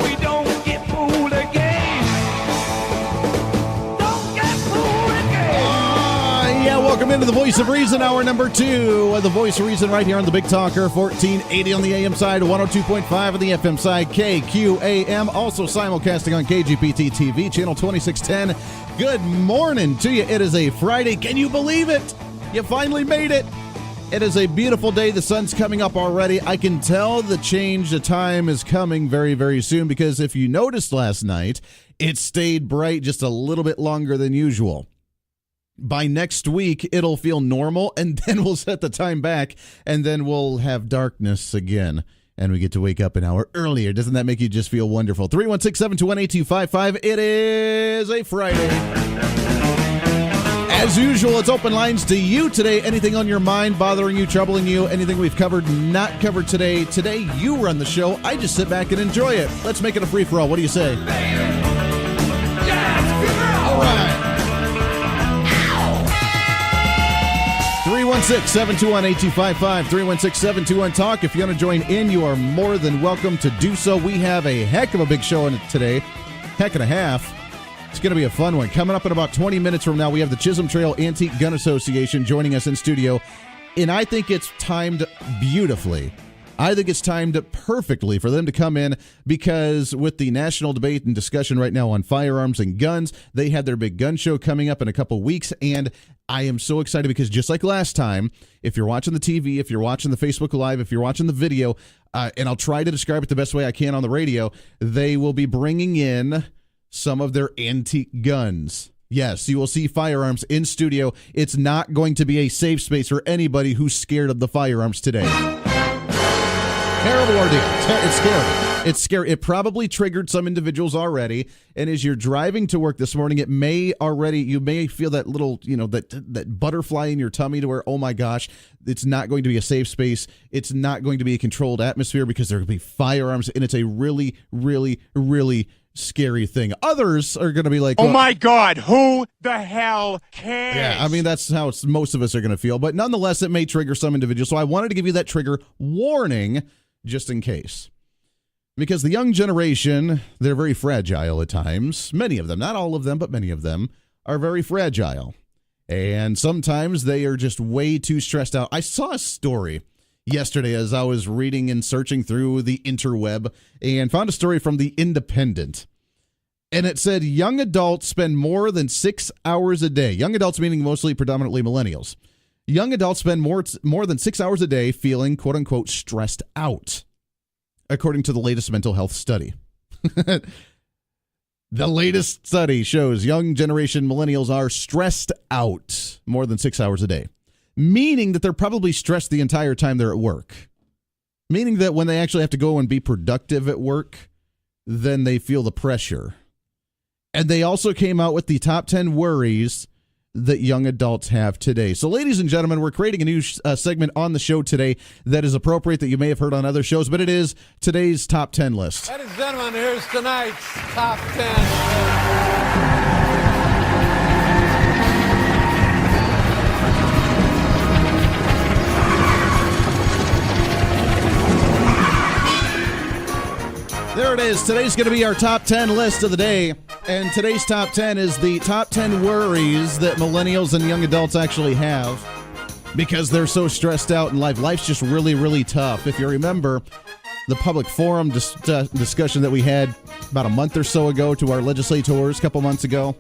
We don't get fooled again. Don't get fooled again. Welcome into The Voice of Reason, hour number 2. The Voice of Reason right here on the Big Talker, 1480 on the AM side, 102.5 on the FM side, KQAM, also simulcasting on KGPT TV, channel 2610. Good morning to you. It is a Friday. Can you believe it? You finally made it. It is a beautiful day. The sun's coming up already. I can tell the change, the time is coming very, very soon, because if you noticed last night, it stayed bright just a little bit longer than usual. By next week, it'll feel normal, and then we'll set the time back, and then we'll have darkness again, and we get to wake up an hour earlier. Doesn't that make you just feel wonderful? 316-721-8255. It is a Friday. As usual, it's open lines to you today. Anything on your mind, bothering you, troubling you, anything we've covered, not covered today. Today, you run the show. I just sit back and enjoy it. Let's make it a free-for-all. What do you say? All right. 316-721-8255, 316-721-TALK. If you want to join in, you are more than welcome to do so. We have a heck of a big show in it today. Heck and a half. It's going to be a fun one. Coming up in about 20 minutes from now, we have the Chisholm Trail Antique Gun Association joining us in studio. And I think it's timed beautifully. I think it's timed perfectly for them to come in because with the national debate and discussion right now on firearms and guns, they had their big gun show coming up in a couple weeks, and I am so excited because just like last time, if you're watching the TV, if you're watching the Facebook Live, if you're watching the video, and I'll try to describe it the best way I can on the radio, they will be bringing in some of their antique guns. Yes, you will see firearms in studio. It's not going to be a safe space for anybody who's scared of the firearms today. Terrible ordeal. It's scary. It's scary. It probably triggered some individuals already. And as you're driving to work this morning, you may feel that little, that butterfly in your tummy to where, oh my gosh, it's not going to be a safe space. It's not going to be a controlled atmosphere because there will be firearms, and it's a really, really, really scary thing. Others are going to be like, Oh my God, who the hell cares? yeah, I mean, that's how most of us are going to feel. But nonetheless, it may trigger some individuals. So I wanted to give you that trigger warning just in case. Because the young generation, they're very fragile at times. Many of them, not all of them, but many of them are very fragile. And sometimes they are just way too stressed out. I saw a story yesterday as I was reading and searching through the interweb and found a story from The Independent. And it said young adults spend more than 6 hours a day. Young adults meaning mostly predominantly millennials. Young adults spend more than 6 hours a day feeling, quote unquote, stressed out, according to the latest mental health study. The latest study shows young generation millennials are stressed out more than 6 hours a day, meaning that they're probably stressed the entire time they're at work, meaning that when they actually have to go and be productive at work, then they feel the pressure. And they also came out with the top 10 worries that young adults have today. So, ladies and gentlemen, we're creating a new segment on the show today that is appropriate that you may have heard on other shows, but it is today's top 10 list. Ladies and gentlemen, here's tonight's top 10. There it is. Today's going to be our top 10 list of the day. And today's top 10 is the top 10 worries that millennials and young adults actually have because they're so stressed out in life. Life's just really, really tough. If you remember the public forum discussion that we had about a month or so ago to our legislators a couple months ago,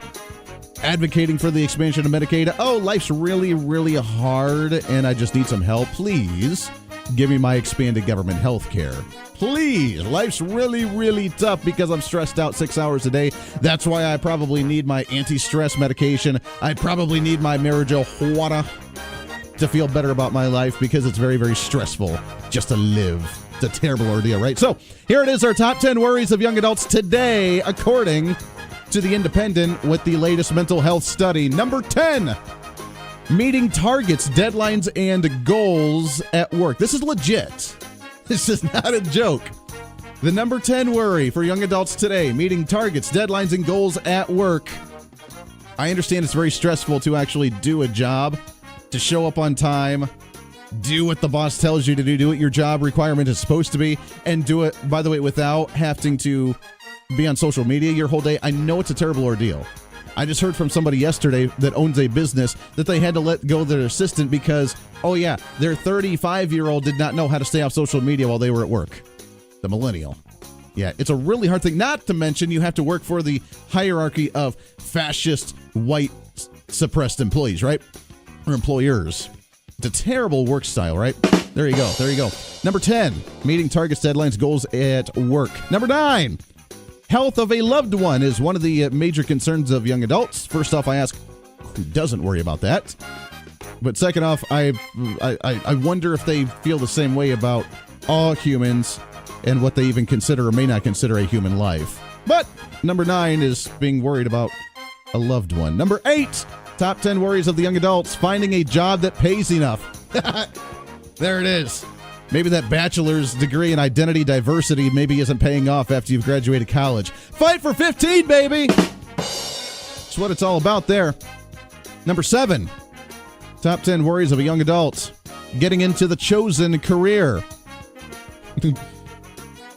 advocating for the expansion of Medicaid. Oh, life's really, really hard and I just need some help. Please give me my expanded government health care. Please. Life's really, really tough because I'm stressed out 6 hours a day. That's why I probably need my anti-stress medication. I probably need my marijuana to feel better about my life because it's very, very stressful just to live. It's a terrible ordeal, right? So here it is, our top 10 worries of young adults today, according to The Independent with the latest mental health study. Number 10, meeting targets, deadlines, and goals at work. This is legit. This is not a joke. The number 10 worry for young adults today, meeting targets, deadlines, and goals at work. I understand it's very stressful to actually do a job, to show up on time, do what the boss tells you to do what your job requirement is supposed to be, and do it, by the way, without having to be on social media your whole day. I know it's a terrible ordeal. I just heard from somebody yesterday that owns a business that they had to let go their assistant because, oh yeah, their 35-year-old did not know how to stay off social media while they were at work. The millennial. Yeah, it's a really hard thing. Not to mention you have to work for the hierarchy of fascist, white, suppressed employees, right? Or employers. It's a terrible work style, right? There you go. There you go. Number 10, meeting targets, deadlines, goals at work. Number 9, health of a loved one is one of the major concerns of young adults. First off, I ask, who doesn't worry about that? But second off, I wonder if they feel the same way about all humans and what they even consider or may not consider a human life. But number 9 is being worried about a loved one. Number 8, top 10 worries of the young adults, finding a job that pays enough. There it is. Maybe that bachelor's degree in identity diversity maybe isn't paying off after you've graduated college. Fight for 15, baby! That's what it's all about there. Number 7, Top 10 worries of a young adult. Getting into the chosen career.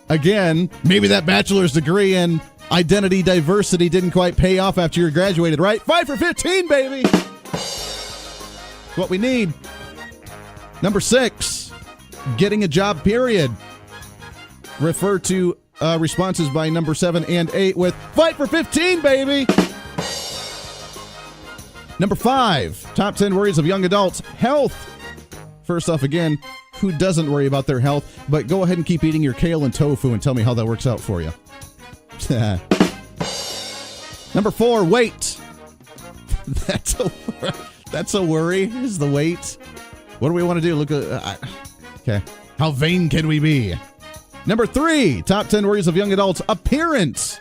Again, maybe that bachelor's degree in identity diversity didn't quite pay off after you graduated, right? 5 for 15, baby! What we need. Number 6, getting a job, period. Refer to responses by number 7 and 8 with 5 for 15, baby! Number 5, top 10 worries of young adults. Health. First off, again, who doesn't worry about their health? But go ahead and keep eating your kale and tofu and tell me how that works out for you. Number 4, weight. That's a worry, is the weight. What do we want to do? Look at... okay. How vain can we be? Number 3, top 10 worries of young adults. Appearance.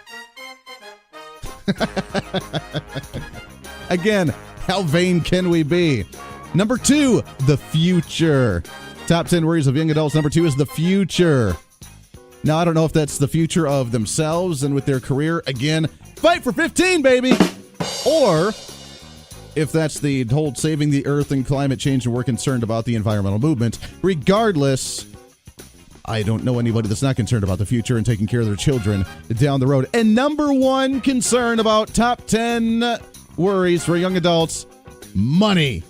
Again, how vain can we be? Number 2, the future. Top 10 worries of young adults. Number 2 is the future. Now, I don't know if that's the future of themselves and with their career. Again, 5 for 15, baby. Or if that's the whole saving the earth and climate change and we're concerned about the environmental movement. Regardless, I don't know anybody that's not concerned about the future and taking care of their children down the road. And number 1 concern about top 10 worries for young adults, money.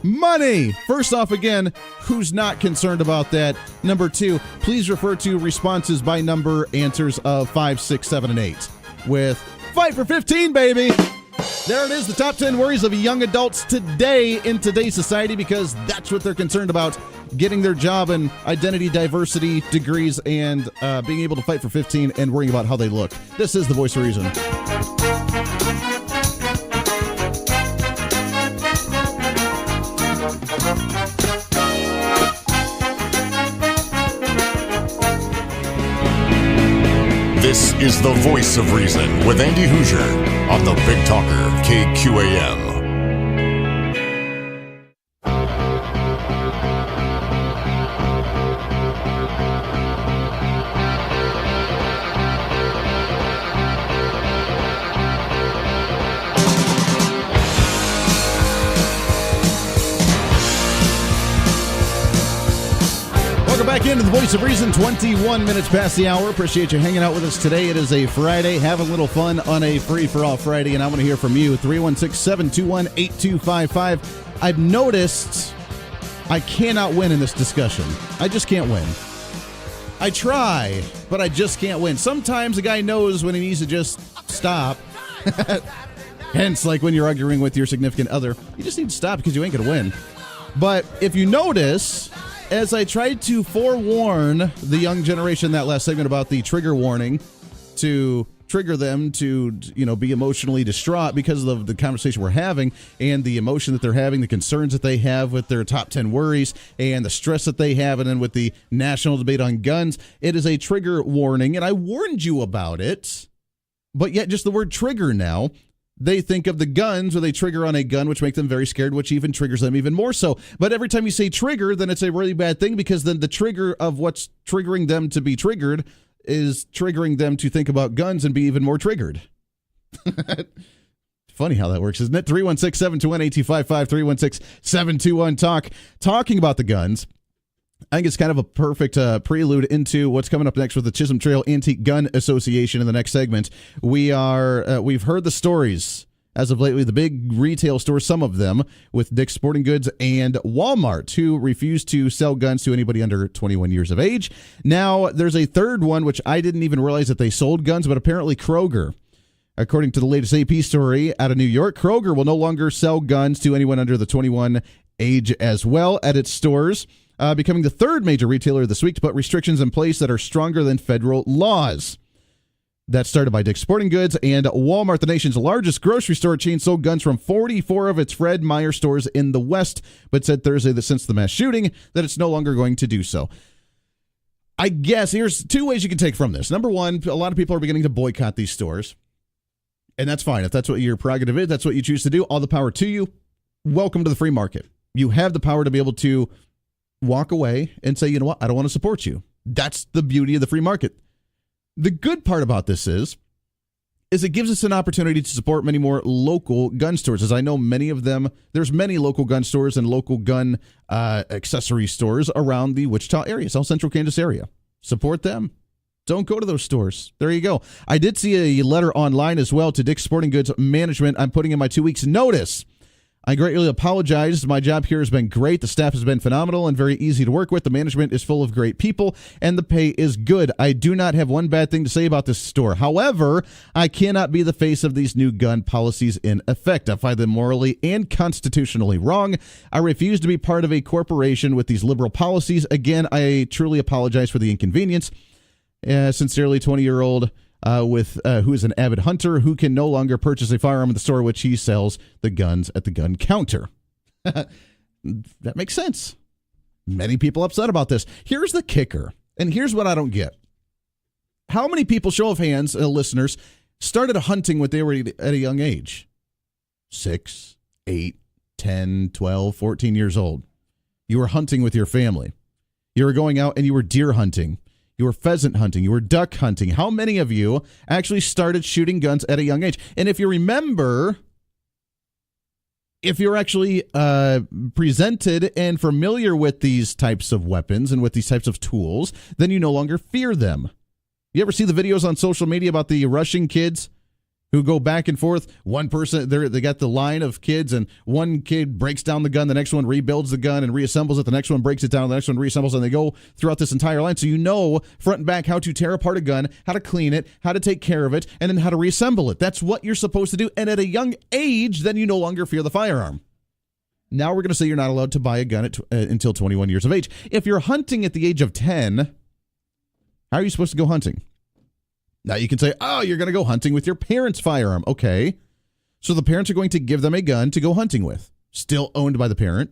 Money. First off, again, who's not concerned about that? Number 2, please refer to responses by number answers of 5, 6, 7, and 8 with 5 for 15, baby. There it is, the top 10 worries of young adults today in today's society, because that's what they're concerned about, getting their job and identity diversity degrees and being able to fight for 15 and worrying about how they look. This is the Voice of Reason. This is the Voice of Reason with Andy Hoosier on the Big Talker KQAM. Back into the Voice of Reason, 21 minutes past the hour. Appreciate you hanging out with us today. It is a Friday. Have a little fun on a free-for-all Friday, and I want to hear from you. 316-721-8255. I've noticed I cannot win in this discussion. I just can't win. I try, but I just can't win. Sometimes a guy knows when he needs to just stop. Hence, like when you're arguing with your significant other, you just need to stop because you ain't going to win. But if you notice, as I tried to forewarn the young generation that last segment about the trigger warning to trigger them to, be emotionally distraught because of the conversation we're having and the emotion that they're having, the concerns that they have with their top 10 worries and the stress that they have, and then with the national debate on guns, it is a trigger warning, and I warned you about it, but yet just the word trigger now, they think of the guns, or they trigger on a gun, which makes them very scared, which even triggers them even more so. But every time you say trigger, then it's a really bad thing, because then the trigger of what's triggering them to be triggered is triggering them to think about guns and be even more triggered. Funny how that works, isn't it? 316-721-8255, 316-721-TALK. Talking about the guns, I think it's kind of a perfect prelude into what's coming up next with the Chisholm Trail Antique Gun Association in the next segment. We've heard the stories as of lately, the big retail stores, some of them, with Dick's Sporting Goods and Walmart, who refuse to sell guns to anybody under 21 years of age. Now, there's a third one, which I didn't even realize that they sold guns, but apparently Kroger. According to the latest AP story out of New York, Kroger will no longer sell guns to anyone under the 21 age as well at its stores. Becoming the third major retailer this week to put restrictions in place that are stronger than federal laws. That started by Dick's Sporting Goods and Walmart, the nation's largest grocery store chain, sold guns from 44 of its Fred Meyer stores in the West, but said Thursday that since the mass shooting that it's no longer going to do so. I guess here's two ways you can take from this. Number one, a lot of people are beginning to boycott these stores, and that's fine. If that's what your prerogative is, that's what you choose to do, all the power to you. Welcome to the free market. You have the power to be able to walk away and say, you know what, I don't want to support you. That's the beauty of the free market. The good part about this is is it gives us an opportunity to support many more local gun stores. As I know many of them, there's many local gun stores and local gun accessory stores around the Wichita area, South Central Kansas area. Support them. Don't go to those stores. There you go. I did see a letter online as well to Dick's Sporting Goods Management. I'm putting in my 2 weeks notice. I greatly apologize. My job here has been great. The staff has been phenomenal and very easy to work with. The management is full of great people, and the pay is good. I do not have one bad thing to say about this store. However, I cannot be the face of these new gun policies in effect. I find them morally and constitutionally wrong. I refuse to be part of a corporation with these liberal policies. Again, I truly apologize for the inconvenience. Sincerely, 20-year-old who is an avid hunter who can no longer purchase a firearm in the store which he sells the guns at the gun counter. That makes sense. Many people upset about this. Here's the kicker, and here's what I don't get. How many people, show of hands, listeners, started hunting when they were at a young age? 6, 8, 10, 12, 14 years old. You were hunting with your family. You were going out and you were deer hunting. You were pheasant hunting. You were duck hunting. How many of you actually started shooting guns at a young age? And if you remember, if you're actually presented and familiar with these types of weapons and with these types of tools, then you no longer fear them. You ever see the videos on social media about the Russian kids who go back and forth? One person, they got the line of kids, and one kid breaks down the gun, the next one rebuilds the gun and reassembles it, the next one breaks it down, the next one reassembles, and they go throughout this entire line. So you know front and back how to tear apart a gun, how to clean it, how to take care of it, and then how to reassemble it. That's what you're supposed to do. And at a young age, then you no longer fear the firearm. Now we're going to say you're not allowed to buy a gun until 21 years of age. If you're hunting at the age of 10, how are you supposed to go hunting? Now you can say, oh, you're going to go hunting with your parents' firearm. Okay. So the parents are going to give them a gun to go hunting with. Still owned by the parent,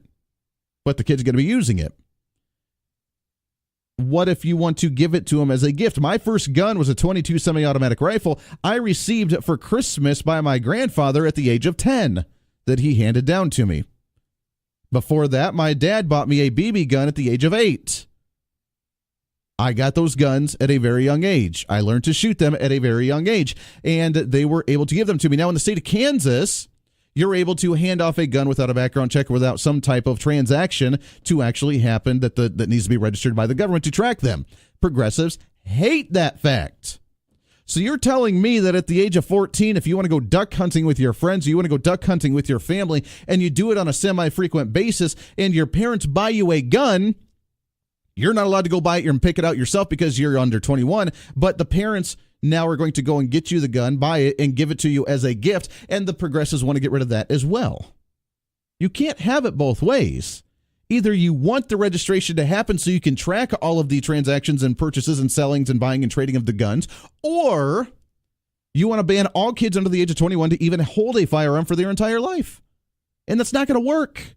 but the kid's going to be using it. What if you want to give it to them as a gift? My first gun was a .22 semi-automatic rifle I received for Christmas by my grandfather at the age of 10 that he handed down to me. Before that, my dad bought me a BB gun at the age of 8. I got those guns at a very young age. I learned to shoot them at a very young age, and they were able to give them to me. Now, in the state of Kansas, you're able to hand off a gun without a background check, without some type of transaction to actually happen that needs to be registered by the government to track them. Progressives hate that fact. So you're telling me that at the age of 14, if you want to go duck hunting with your friends, you want to go duck hunting with your family, and you do it on a semi-frequent basis, and your parents buy you a gun, you're not allowed to go buy it and pick it out yourself because you're under 21, but the parents now are going to go and get you the gun, buy it, and give it to you as a gift, and the progressives want to get rid of that as well. You can't have it both ways. Either you want the registration to happen so you can track all of the transactions and purchases and sellings and buying and trading of the guns, or you want to ban all kids under the age of 21 to even hold a firearm for their entire life. And that's not going to work.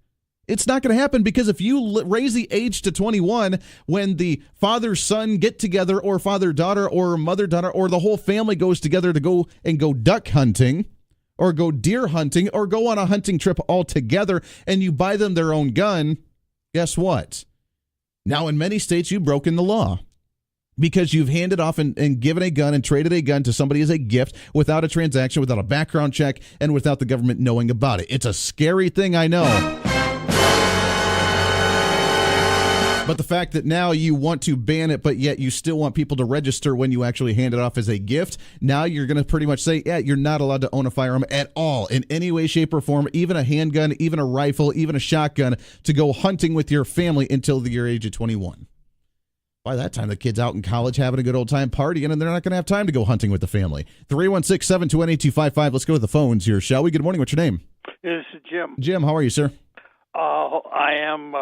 It's not going to happen, because if you raise the age to 21 when the father-son get-together, or father-daughter, or mother-daughter, or the whole family goes together to go duck hunting or go deer hunting or go on a hunting trip all together, and you buy them their own gun, guess what? Now, in many states, you've broken the law because you've handed off and given a gun and traded a gun to somebody as a gift without a transaction, without a background check, and without the government knowing about it. It's a scary thing, I know. But the fact that now you want to ban it, but yet you still want people to register when you actually hand it off as a gift, now you're going to pretty much say, yeah, you're not allowed to own a firearm at all in any way, shape, or form, even a handgun, even a rifle, even a shotgun, to go hunting with your family until the age of 21. By that time, the kid's out in college having a good old time partying, and they're not going to have time to go hunting with the family. 316-721-8255. Let's go to the phones here, shall we? Good morning. What's your name? This is Jim. Jim, how are you, sir? I am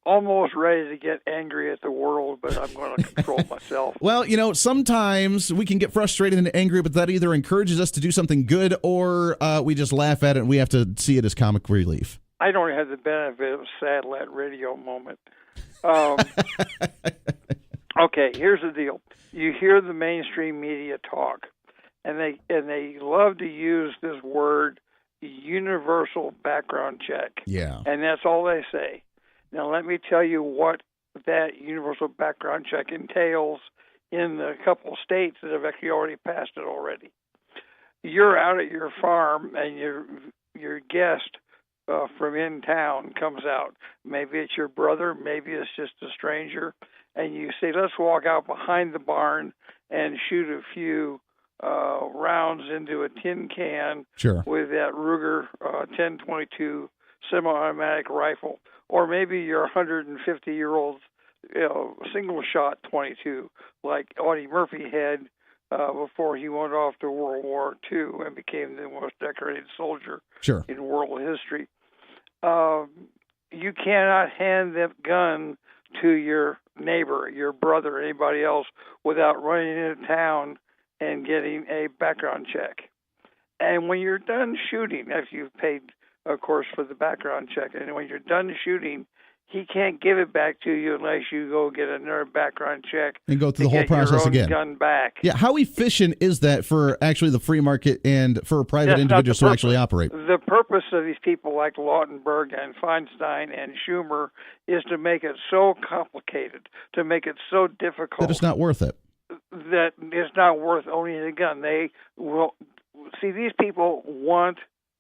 almost ready to get angry at the world, but I'm going to control myself. Well, sometimes we can get frustrated and angry, but that either encourages us to do something good, or we just laugh at it and we have to see it as comic relief. I don't have the benefit of a satellite radio moment. Okay, here's the deal. You hear the mainstream media talk, and they love to use this word, universal background check. Yeah. And that's all they say. Now, let me tell you what that universal background check entails in the couple states that have actually already passed it already. you're out at your farm and your guest from in town comes out. Maybe it's your brother, maybe it's just a stranger, and you say, let's walk out behind the barn and shoot a few rounds into a tin can with that Ruger 10/22 semi-automatic rifle. Or maybe your 150-year-old single-shot 22, like Audie Murphy had before he went off to World War II and became the most decorated soldier in world history. You cannot hand that gun to your neighbor, your brother, anybody else without running into town and getting a background check. And when you're done shooting, after you've paid, of course, for the background check, and when you're done shooting, he can't give it back to you unless you go get another background check and go through the whole process again. Gun back. Yeah, how efficient is that for actually the free market and for private individuals to actually operate? The purpose of these people like Lautenberg and Feinstein and Schumer is to make it so complicated, to make it so difficult that it's not worth it. That it's not worth owning a gun. They will see, these people want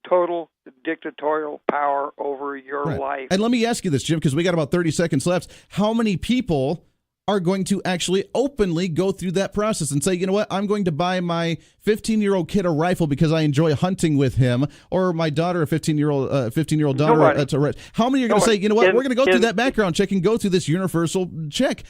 total dictatorial power over your life. And let me ask you this, Jim, because we got about 30 seconds left. How many people are going to actually openly go through that process and say, you know what, I'm going to buy my 15-year-old kid a rifle because I enjoy hunting with him, or my daughter, a 15-year-old daughter. How many are going to say, you know what, we're going to go through that background check and go through this universal check?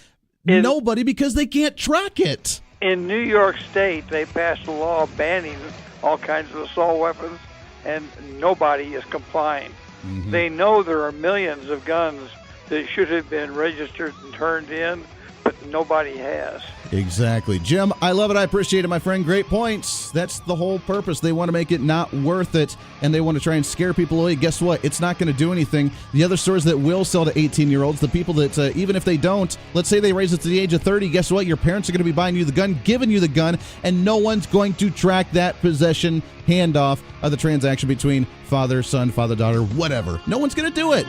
Nobody, because they can't track it. In New York State, they passed a law banning all kinds of assault weapons, and nobody is complying. Mm-hmm. They know there are millions of guns that should have been registered and turned in, but nobody has. Exactly. Jim, I love it. I appreciate it, my friend. Great points. That's the whole purpose. They want to make it not worth it, and they want to try and scare people away. Guess what? It's not going to do anything. The other stores that will sell to 18-year-olds, the people that, even if they don't, let's say they raise it to the age of 30, guess what? Your parents are going to be buying you the gun, giving you the gun, and no one's going to track that possession handoff of the transaction between father, son, father, daughter, whatever. No one's going to do it.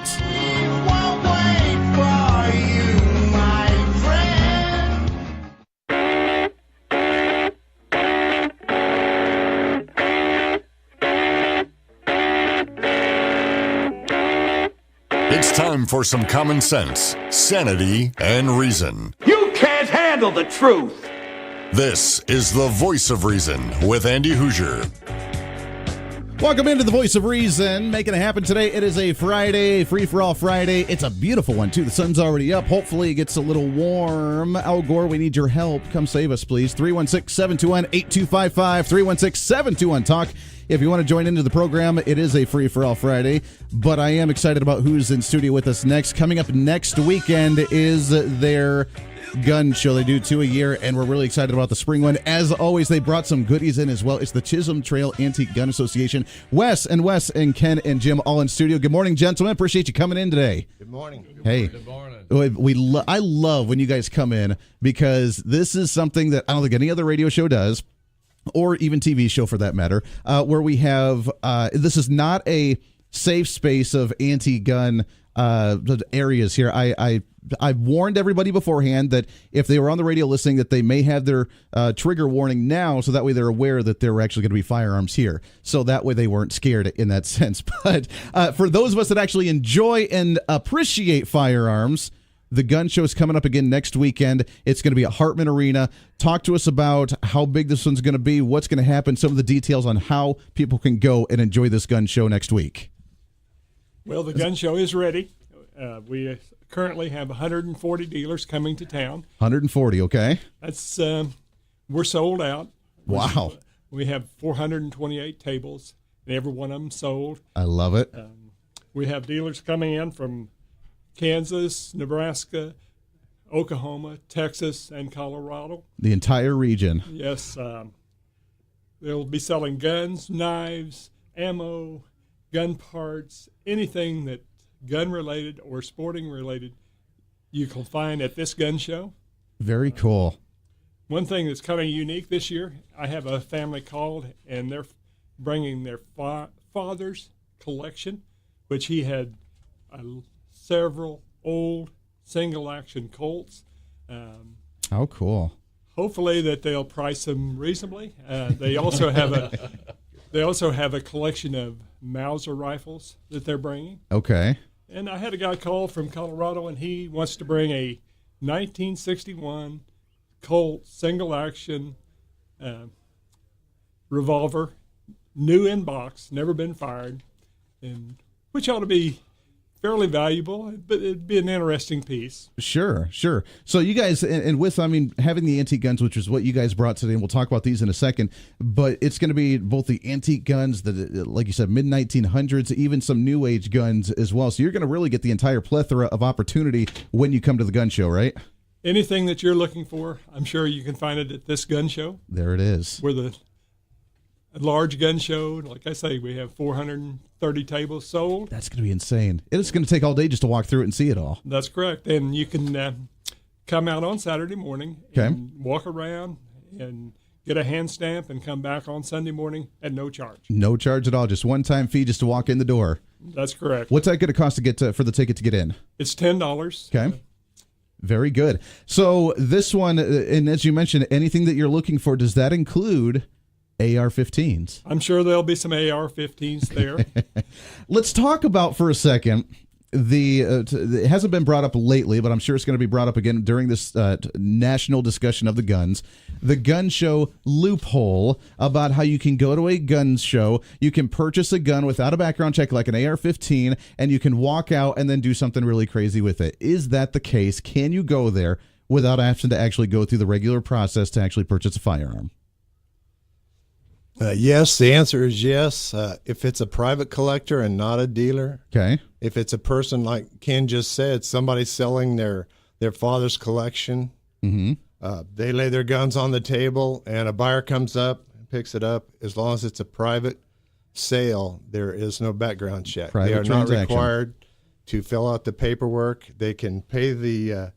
It's time for some common sense, sanity, and reason. You can't handle the truth. This is the Voice of Reason with Andy Hoosier. Welcome into the Voice of Reason, making it happen today. It is a Friday, free-for-all Friday. It's a beautiful one, too. The sun's already up. Hopefully it gets a little warm. Al Gore, we need your help. Come save us, please. 316-721-8255, 316-721-TALK. If you want to join into the program, it is a free-for-all Friday, but I am excited about who's in studio with us next. Coming up next weekend is their gun show. They do 2 a year, and we're really excited about the spring one. As always, they brought some goodies in as well. It's the Chisholm Trail Antique Gun Association. Wes and Ken and Jim all in studio. Good morning, gentlemen. Appreciate you coming in today. Good morning. Hey. Good morning. I love when you guys come in, because this is something that I don't think any other radio show does, or even TV show for that matter, where we have, this is not a safe space of anti-gun areas here. I warned everybody beforehand that if they were on the radio listening, that they may have their trigger warning now, so that way they're aware that there were actually going to be firearms here. So that way they weren't scared in that sense. But for those of us that actually enjoy and appreciate firearms, the gun show is coming up again next weekend. It's going to be at Hartman Arena. Talk to us about how big this one's going to be, what's going to happen, some of the details on how people can go and enjoy this gun show next week. Well, the gun show is ready. We currently have 140 dealers coming to town. 140, okay. That's we're sold out. Wow. We have 428 tables, and every one of them sold. I love it. We have dealers coming in from Kansas, Nebraska, Oklahoma, Texas, and Colorado. The entire region. Yes. They'll be selling guns, knives, ammo, gun parts, anything that gun-related or sporting-related you can find at this gun show. Very cool. One thing that's kind of unique this year, I have a family called, and they're bringing their father's collection, which he had several old single-action Colts. How cool. Hopefully that they'll price them reasonably. They also have They also have a collection of Mauser rifles that they're bringing. Okay. And I had a guy call from Colorado, and he wants to bring a 1961 Colt single-action revolver, new in box, never been fired, and which ought to be fairly valuable, but it'd be an interesting piece. Sure. So you guys, and with, I mean, having the antique guns, which is what you guys brought today, and we'll talk about these in a second, but it's going to be both the antique guns, like you said, mid-1900s, even some new age guns as well. So you're going to really get the entire plethora of opportunity when you come to the gun show, right? Anything that you're looking for, I'm sure you can find it at this gun show. There it is. We're a large gun show. Like I say, we have 430 tables sold. That's going to be insane. It's going to take all day just to walk through it and see it all. That's correct. And you can come out on Saturday morning and walk around and get a hand stamp and come back on Sunday morning at no charge. No charge at all. Just one-time fee just to walk in the door. That's correct. What's that going to cost to get for the ticket to get in? It's $10. Okay. Very good. So this one, and as you mentioned, anything that you're looking for, does that include AR-15s? I'm sure there'll be some AR-15s there. Let's talk about for a second it hasn't been brought up lately, but I'm sure it's going to be brought up again during this national discussion of the guns. The gun show loophole about how you can go to a gun show, you can purchase a gun without a background check like an AR-15, and you can walk out and then do something really crazy with it. Is that the case? Can you go there without having to actually go through the regular process to actually purchase a firearm? Yes, the answer is yes. If it's a private collector and not a dealer. Okay. If it's a person, like Ken just said, somebody selling their father's collection, they lay their guns on the table and a buyer comes up and picks it up. As long as it's a private sale, there is no background check. Private they are not transaction. required to fill out the paperwork. They can pay the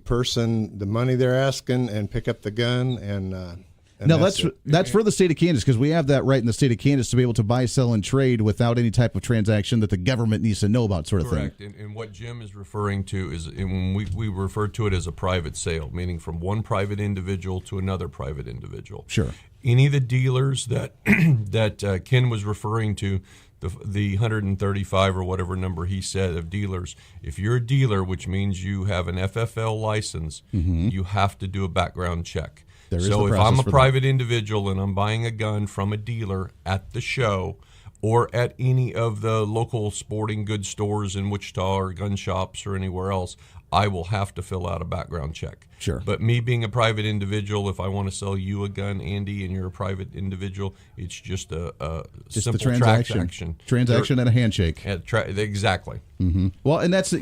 person the money they're asking and pick up the gun and no, that's for the state of Kansas, because we have that right in the state of Kansas to be able to buy, sell, and trade without any type of transaction that the government needs to know about, sort of Correct. thing. And what Jim is referring to is, when we refer to it as a private sale, meaning from one private individual to another private individual. Sure. Any of the dealers that that Ken was referring to, the 135 or whatever number he said of dealers, if you're a dealer, which means you have an FFL license, you have to do a background check. So if I'm a private individual and I'm buying a gun from a dealer at the show or at any of the local sporting goods stores in Wichita or gun shops or anywhere else, I will have to fill out a background check. Sure. But me being a private individual, if I want to sell you a gun, Andy, and you're a private individual, it's just a simple transaction. Transaction and a handshake. Exactly. Well, and that's,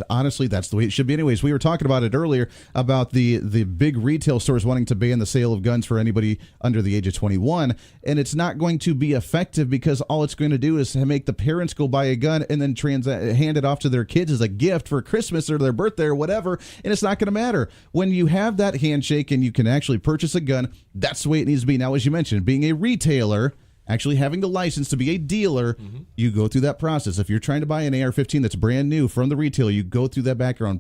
honestly, that's the way it should be anyways. We were talking about it earlier about the big retail stores wanting to ban the sale of guns for anybody under the age of 21, and it's not going to be effective because all it's going to do is make the parents go buy a gun and then hand it off to their kids as a gift for Christmas or their birthday or whatever, and it's not going to matter. When you have that handshake and you can actually purchase a gun, that's the way it needs to be. Now, as you mentioned, being a retailer, actually having the license to be a dealer, you go through that process. If you're trying to buy an AR-15 that's brand new from the retailer, you go through that background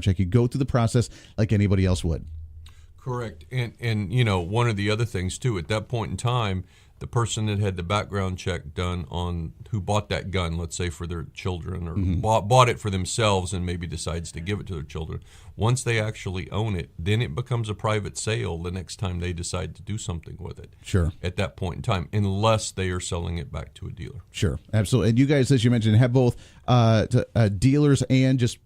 check. You go through the process like anybody else would. Correct. And one of the other things, too, at that point in time, the person that had the background check done on who bought that gun, let's say for their children, or bought it for themselves and maybe decides to give it to their children, once they actually own it, then it becomes a private sale the next time they decide to do something with it. Sure. At that point in time, unless they are selling it back to a dealer. Sure. Absolutely. And you guys, as you mentioned, have both dealers and just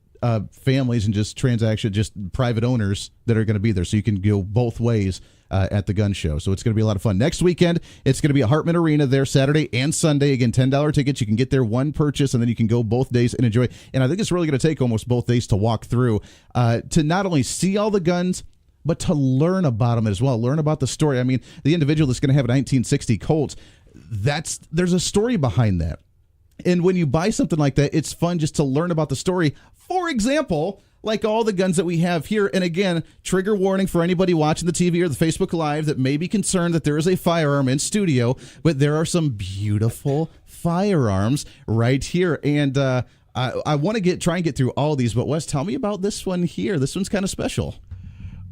families and just private owners that are going to be there. So you can go both ways at the gun show. So it's going to be a lot of fun. Next weekend, it's going to be at Hartman Arena there, Saturday and Sunday. Again, $10 tickets. You can get there one purchase, and then you can go both days and enjoy. And I think it's really going to take almost both days to walk through to not only see all the guns, but to learn about them as well. Learn about the story. I mean, the individual that's going to have a 1960 Colt, there's a story behind that. And when you buy something like that, it's fun just to learn about the story. For example, like all the guns that we have here. And again, trigger warning for anybody watching the TV or the Facebook Live that may be concerned that there is a firearm in studio, but there are some beautiful firearms right here. And I want to try and get through all of these, but Wes, tell me about this one here. This one's kind of special.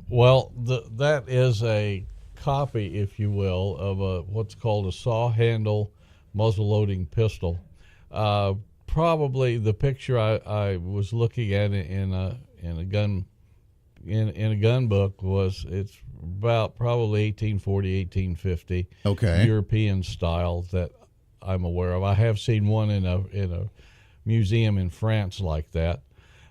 Well, that is a copy, if you will, of what's called a saw handle muzzle-loading pistol. Probably the picture I was looking at in a gun book it's about probably 1840, 1850. Okay. European style that I'm aware of. I have seen one in a museum in France like that.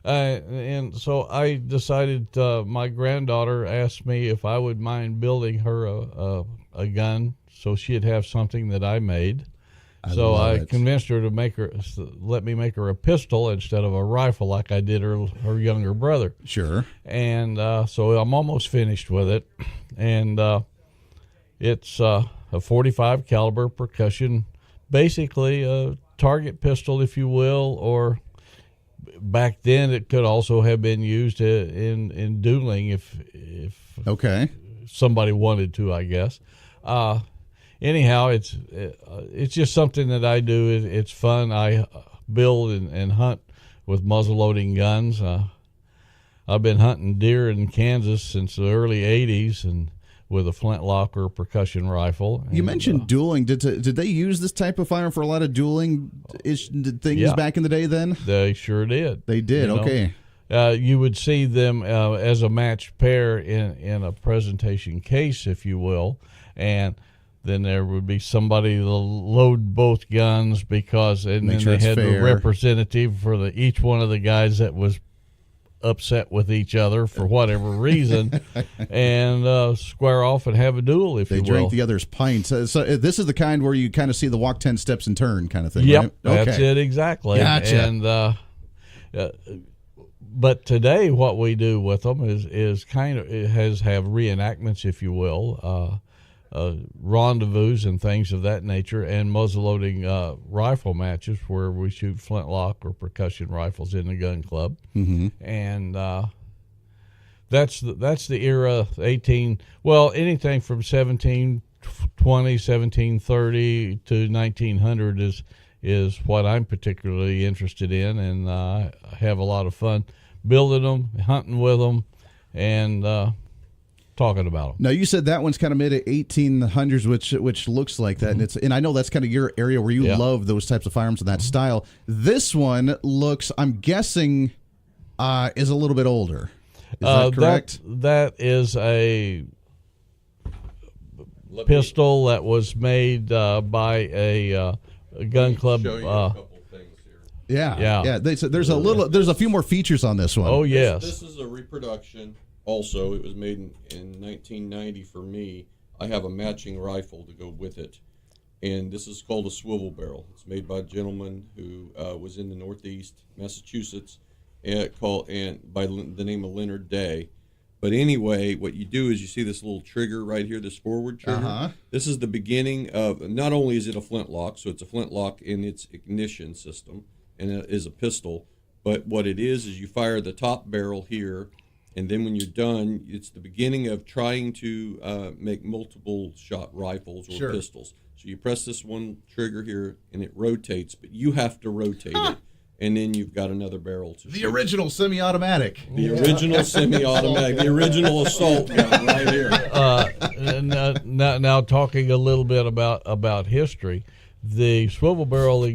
And so I decided, my granddaughter asked me if I would mind building her a gun so she'd have something that I made. I convinced her to let me make her a pistol instead of a rifle like I did her younger brother. Sure. And so I'm almost finished with it. And it's a .45 caliber percussion, basically a target pistol, if you will, or back then it could also have been used in dueling if okay, somebody wanted to, I guess. Anyhow, it's just something that I do. It's fun. I build and hunt with muzzle-loading guns. I've been hunting deer in Kansas since the early '80s, and with a flintlock or a percussion rifle. You mentioned dueling. Did they use this type of firearm for a lot of dueling things back in the day? Then they sure did. They did. Okay. You would see them as a matched pair in a presentation case, if you will, and then there would be somebody to load both guns then they had the representative for each one of the guys that was upset with each other for whatever reason, and square off and have a duel, if you will. They drank the other's pints. So this is the kind where you kind of see the walk 10 steps and turn kind of thing, yep, right? That's it exactly. Gotcha. And but today what we do with them is kind of have reenactments, if you will, rendezvous and things of that nature, and muzzle-loading rifle matches where we shoot flintlock or percussion rifles in the gun club. Mm-hmm. And that's the era, anything from 1720, 1730 to 1900 is what I'm particularly interested in, and I have a lot of fun building them, hunting with them, and talking about them. Now, you said that one's kind of mid 1800s, which looks like that, and I know that's kind of your area where you love those types of firearms in that style. This one looks, I'm guessing, is a little bit older. Is that correct? That is a pistol that was made by a gun club. Show you a couple things here. Yeah. There's a few more features on this one. Oh yes, this is a reproduction. Also, it was made in 1990 for me. I have a matching rifle to go with it, and this is called a swivel barrel. It's made by a gentleman who was in the Northeast, Massachusetts, by the name of Leonard Day. But anyway, what you do is you see this little trigger right here, this forward trigger. Uh-huh. This is the beginning of, not only is it a flintlock, so it's a flintlock in its ignition system, and it is a pistol, but what it is you fire the top barrel here, and then when you're done, it's the beginning of trying to make multiple shot rifles or pistols. So you press this one trigger here, and it rotates, but you have to rotate it, and then you've got another barrel to shoot. Original semi-automatic. The original semi-automatic, the original assault gun right here. Now talking a little bit about history, the swivel barrel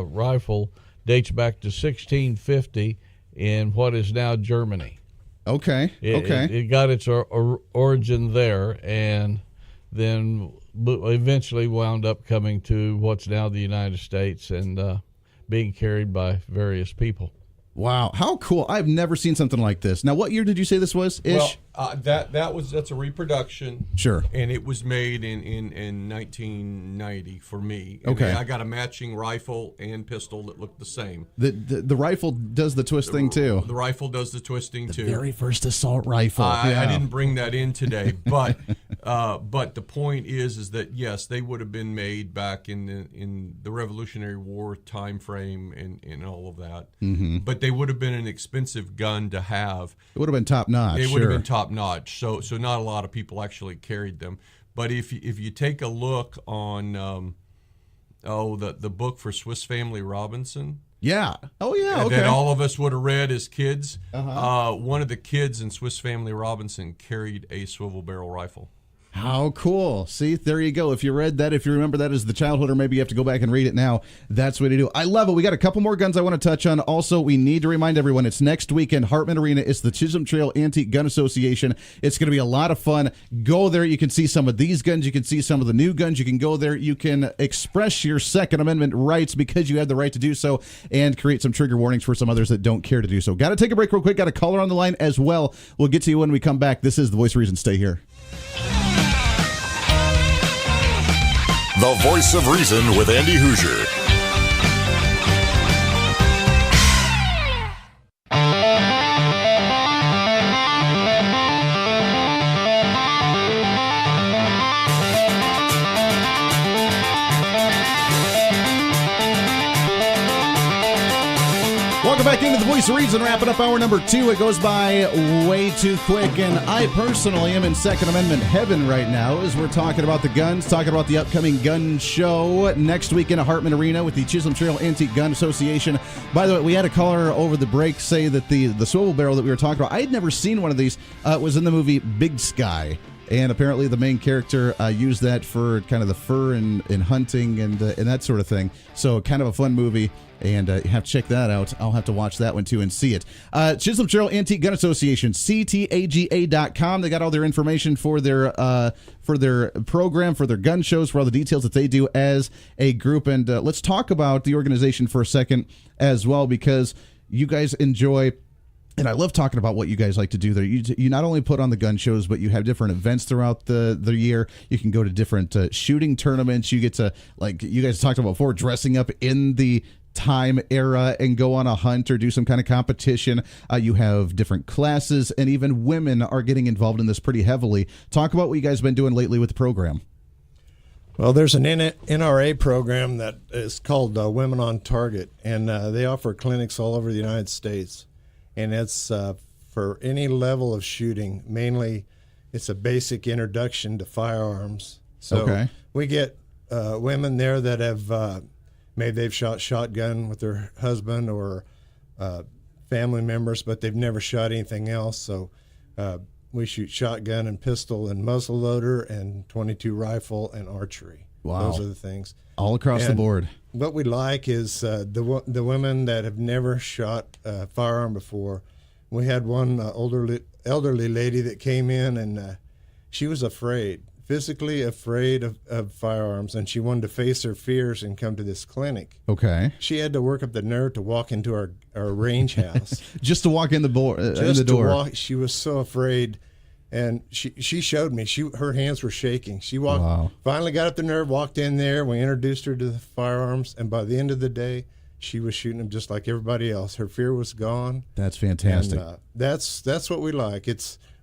rifle dates back to 1650 in what is now Germany. Okay. It got its origin there, and then eventually wound up coming to what's now the United States and being carried by various people. Wow, how cool! I've never seen something like this. Now, what year did you say this was? Ish. Well, that's a reproduction. Sure. And it was made in 1990 for me. And okay. I got a matching rifle and pistol that looked the same. The rifle does the twist thing too. The rifle does the twisting too. The very first assault rifle. I didn't bring that in today, but the point is that yes, they would have been made back in the Revolutionary War time frame and all of that. Mm-hmm. But they would have been an expensive gun to have. It would have been top notch. It would have been top notch. So not a lot of people actually carried them. But if you take a look on the book for Swiss Family Robinson. Yeah. Oh yeah. Okay. That all of us would have read as kids. Uh-huh. One of the kids in Swiss Family Robinson carried a swivel barrel rifle. How cool. See, there you go. If you read that, if you remember that as the childhood, or maybe you have to go back and read it now, that's what you do. I love it. We got a couple more guns I want to touch on. Also, we need to remind everyone, it's next weekend, Hartman Arena. It's the Chisholm Trail Antique Gun Association. It's going to be a lot of fun. Go there. You can see some of these guns. You can see some of the new guns. You can go there. You can express your Second Amendment rights because you have the right to do so, and create some trigger warnings for some others that don't care to do so. Got to take a break real quick. Got a caller on the line as well. We'll get to you when we come back. This is The Voice of Reason. Stay here. The Voice of Reason with Andy Hoosier. Welcome back into The Voice of Reason, wrapping up hour number 2. It goes by way too quick, and I personally am in Second Amendment heaven right now as we're talking about the guns, talking about the upcoming gun show next week in Hartman Arena with the Chisholm Trail Antique Gun Association. By the way, we had a caller over the break say that the swivel barrel that we were talking about, I had never seen one of these. It was in the movie Big Sky. And apparently the main character used that for kind of the fur and hunting and that sort of thing. So kind of a fun movie, and you have to check that out. I'll have to watch that one too and see it. Chisholm Trail Antique Gun Association, ctaga.com. They got all their information for their program, for their gun shows, for all the details that they do as a group. And let's talk about the organization for a second as well, because you guys enjoy... And I love talking about what you guys like to do there. You not only put on the gun shows, but you have different events throughout the year. You can go to different shooting tournaments. You get to, like you guys talked about before, dressing up in the time era and go on a hunt or do some kind of competition. You have different classes, and even women are getting involved in this pretty heavily. Talk about what you guys have been doing lately with the program. Well, there's an NRA program that is called Women on Target, and they offer clinics all over the United States. And it's for any level of shooting. Mainly, it's a basic introduction to firearms. So we get women there that have maybe they've shot shotgun with their husband or family members, but they've never shot anything else. So we shoot shotgun and pistol and muzzle loader and .22 rifle and archery. Wow. Those are the things. All across the board. What we like is the women that have never shot a firearm before. We had one elderly lady that came in, and she was physically afraid of firearms, and she wanted to face her fears and come to this clinic. Okay. She had to work up the nerve to walk into our range house. Just to walk in the door. She was so afraid. And she showed me. Her hands were shaking. She finally got up the nerve, walked in there. We introduced her to the firearms, and by the end of the day, she was shooting them just like everybody else. Her fear was gone. That's fantastic. And, that's what we like.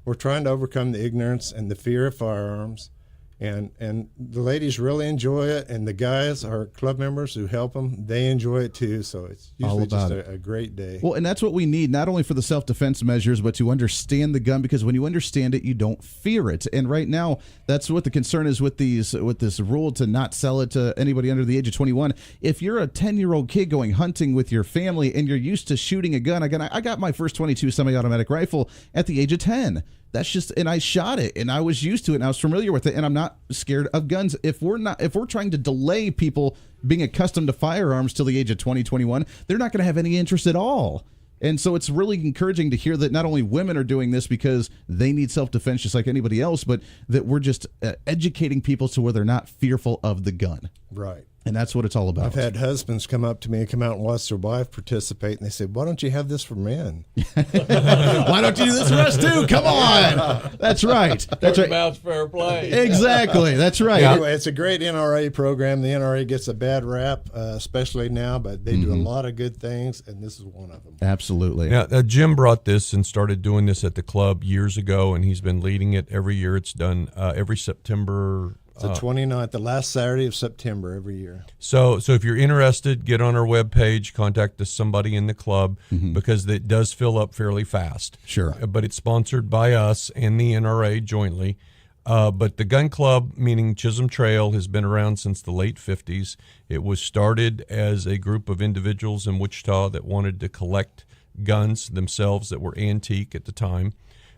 We're trying to overcome the ignorance and the fear of firearms, and the ladies really enjoy it, and the guys, our club members who help them, they enjoy it too. So it's usually just a great day. Well, and that's what we need, not only for the self-defense measures, but to understand the gun, because when you understand it, you don't fear it. And right now, that's what the concern is with this rule to not sell it to anybody under the age of 21. If you're a 10-year-old kid going hunting with your family and you're used to shooting a gun, I got my first .22 semi-automatic rifle at the age of 10. That's just, and I shot it, and I was used to it, and I was familiar with it, and I'm not scared of guns. If we're trying to delay people being accustomed to firearms till the age of 20, 21, they're not going to have any interest at all. And so it's really encouraging to hear that not only women are doing this because they need self-defense just like anybody else, but that we're just educating people so where they're not fearful of the gun. Right. And that's what it's all about. I've had husbands come up to me and come out and watch their wife participate, and they say, "Why don't you have this for men? Why don't you do this for us too? Come on!" That's right. That's right. About fair play. Exactly. That's right. Anyway, it's a great NRA program. The NRA gets a bad rap, especially now, but they do a lot of good things, and this is one of them. Absolutely. Yeah, Jim brought this and started doing this at the club years ago, and he's been leading it every year. It's done every September. It's the 29th, the last Saturday of September every year. So if you're interested, get on our webpage, contact somebody in the club, because it does fill up fairly fast. Sure. But it's sponsored by us and the NRA jointly. But the gun club, meaning Chisholm Trail, has been around since the late 50s. It was started as a group of individuals in Wichita that wanted to collect guns themselves that were antique at the time,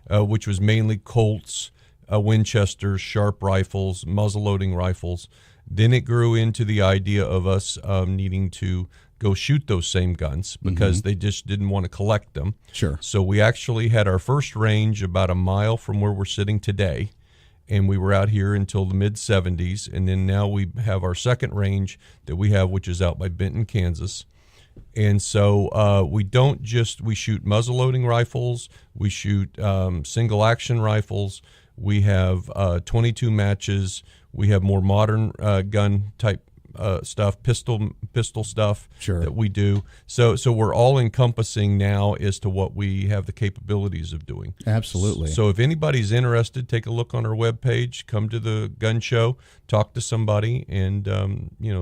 which was mainly Colts, Winchesters, sharp rifles, muzzle-loading rifles. Then it grew into the idea of us needing to go shoot those same guns because they just didn't want to collect them. Sure. So we actually had our first range about a mile from where we're sitting today, and we were out here until the mid-'70s, and then now we have our second range that we have, which is out by Benton, Kansas. And so we shoot muzzle-loading rifles, we shoot single-action rifles, we have 22 matches, we have more modern gun type stuff, pistol stuff that we do. So we're all encompassing now as to what we have the capabilities of doing. Absolutely. So if anybody's interested, take a look on our webpage, come to the gun show, talk to somebody, and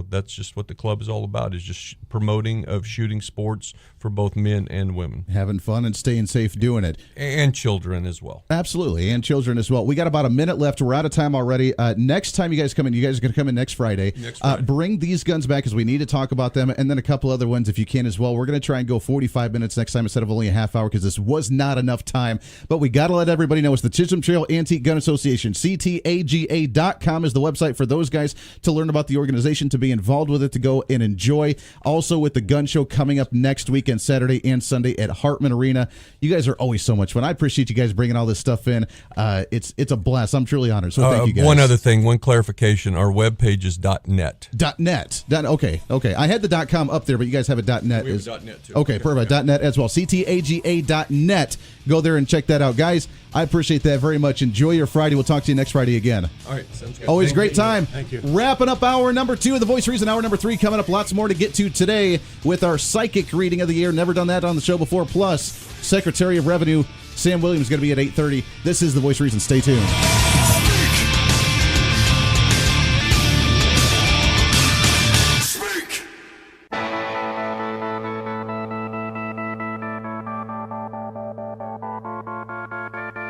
that's just what the club is all about, is just promoting of shooting sports for both men and women. Having fun and staying safe doing it. And children as well. Absolutely, and children as well. We got about a minute left. We're out of time already. Next time you guys come in, you guys are going to come in next Friday. Bring these guns back because we need to talk about them, and then a couple other ones if you can as well. We're going to try and go 45 minutes next time instead of only a half hour because this was not enough time. But we got to let everybody know it's the Chisholm Trail Antique Gun Association. CTAGA.com is the website for those guys to learn about the organization, to be involved with it, to go and enjoy. Also with the gun show coming up next weekend, Saturday and Sunday at Hartman Arena. You guys are always so much fun. I appreciate you guys bringing all this stuff in. It's a blast. I'm truly honored. So thank you guys. One other thing, one clarification. Our webpage is .net. .net. Okay. I had the .com up there, but you guys have a .net. We have .net too. Okay, perfect. .net as well. CTAGA.net. Go there and check that out. Guys, I appreciate that very much. Enjoy your Friday. We'll talk to you next Friday again. All right, sounds good. Always great time. Thank you. Wrapping up hour number 2 of The Voice Reason. Hour number 3 coming up. Lots more to get to today with our psychic reading of the year. Never done that on the show before. Plus, Secretary of Revenue Sam Williams is going to be at 8:30. This is The Voice Reason. Stay tuned.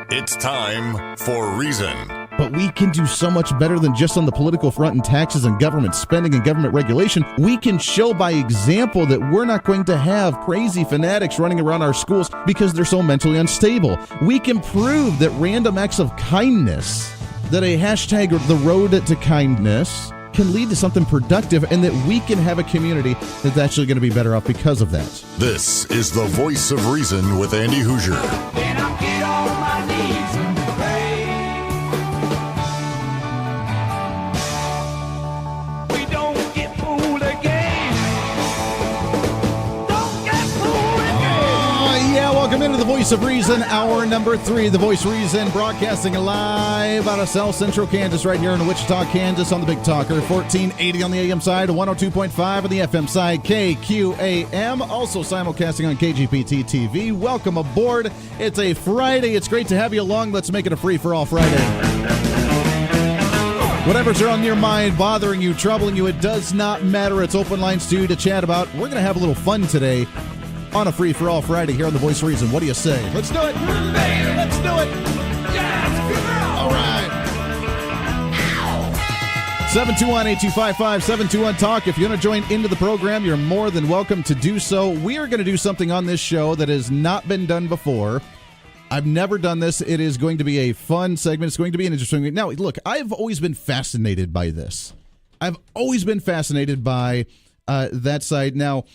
It's time for Reason. But we can do so much better than just on the political front and taxes and government spending and government regulation. We can show by example that we're not going to have crazy fanatics running around our schools because they're so mentally unstable. We can prove that random acts of kindness, that a hashtag or the road to kindness can lead to something productive, and that we can have a community that's actually going to be better off because of that. This is the Voice of Reason with Andy Hoosier. Then I'll get on my knees and pray. We don't get fooled again. Don't get fooled again. Yeah, welcome into the Voice of Reason, hour number 3. The Voice of Reason broadcasting live out of South Central Kansas, right here in Wichita, Kansas, on the Big Talker, 1480 on the AM side, 102.5 on the FM side, KQAM, also simulcasting on KGPT TV. Welcome aboard. It's a Friday. It's great to have you along. Let's make it a free-for-all Friday. Whatever's on your mind, bothering you, troubling you, it does not matter. It's open lines to chat about. We're going to have a little fun today on a free-for-all Friday here on The Voice of Reason. What do you say? Let's do it. Let's do it. All right. 721-8255-721-TALK. If you want to join into the program, you're more than welcome to do so. We are going to do something on this show that has not been done before. I've never done this. It is going to be a fun segment. It's going to be an interesting. Now, look, I've always been fascinated by this. I've always been fascinated by that side. Now,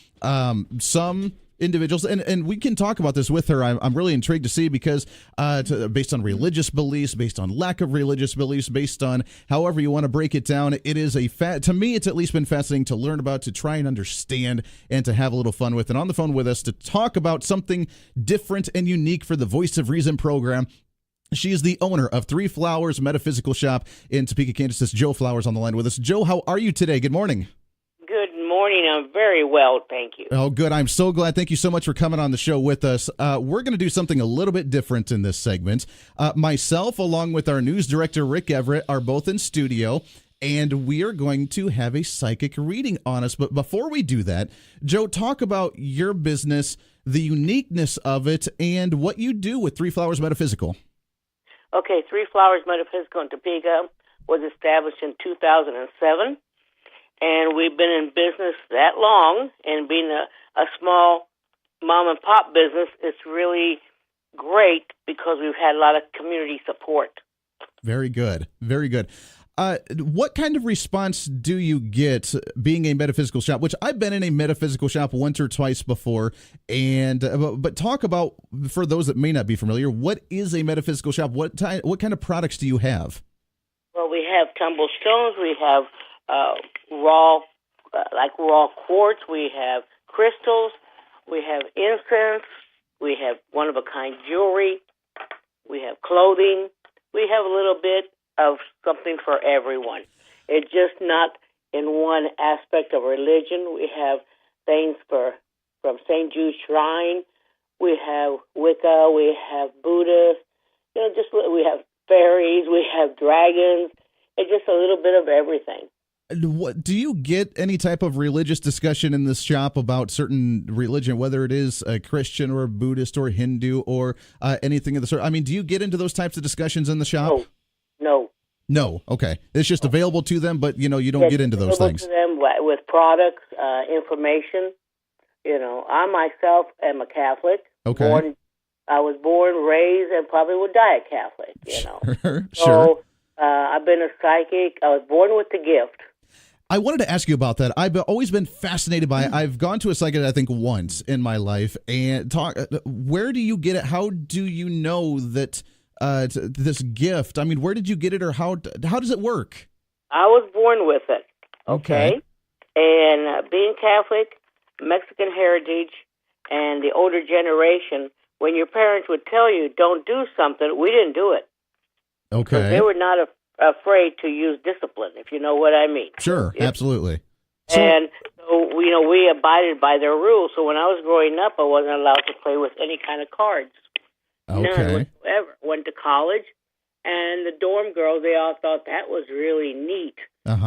some individuals, and we can talk about this with her. I'm really intrigued to see because based on religious beliefs, based on lack of religious beliefs, based on however you want to break it down, it is to me, it's at least been fascinating to learn about, to try and understand, and to have a little fun with. And on the phone with us to talk about something different and unique for the Voice of Reason program, she is the owner of Three Flowers Metaphysical Shop in Topeka, Kansas. It's Joe Flowers on the line with us. Joe, how are you today? Good morning. Good morning. I'm very well, thank you. Oh, good. I'm so glad. Thank you so much for coming on the show with us. We're going to do something a little bit different in this segment. Myself, along with our news director, Rick Everett, are both in studio, and we are going to have a psychic reading on us. But before we do that, Joe, talk about your business, the uniqueness of it, and what you do with Three Flowers Metaphysical. Okay, Three Flowers Metaphysical in Topeka was established in 2007. And we've been in business that long, and being a small mom-and-pop business, it's really great because we've had a lot of community support Very good. Very good. What kind of response do you get being a metaphysical shop? Which I've been in a metaphysical shop once or twice before, and but talk about, for those that may not be familiar, what is a metaphysical shop? What kind of products do you have? Well, we have tumble stones. We have raw quartz. We have crystals. We have incense. We have one-of-a-kind jewelry. We have clothing. We have a little bit of something for everyone. It's just not in one aspect of religion. We have things from St. Jude's Shrine. We have Wicca. We have Buddhist. We have fairies. We have dragons. It's just a little bit of everything. What do you get any type of religious discussion in this shop about certain religion, whether it is a Christian or a Buddhist or Hindu or anything of the sort? I mean, do you get into those types of discussions in the shop? No. Okay. It's just available to them, but you don't get into those things. To them with products, information. I myself am a Catholic. Okay. I was born, raised, and probably would die a Catholic. Sure. So I've been a psychic. I was born with the gift. I wanted to ask you about that. I've always been fascinated by it. I've gone to a psychic, I think, once in my life. And where do you get it? How do you know that this gift? I mean, where did you get it, or how does it work? I was born with it. Okay. And being Catholic, Mexican heritage, and the older generation, when your parents would tell you don't do something, we didn't do it. Okay. They were not afraid to use discipline, if you know what I mean. Sure, absolutely. And so, we abided by their rules. So when I was growing up, I wasn't allowed to play with any kind of cards. None whatsoever. Went to college, and the dorm girls, they all thought that was really neat. But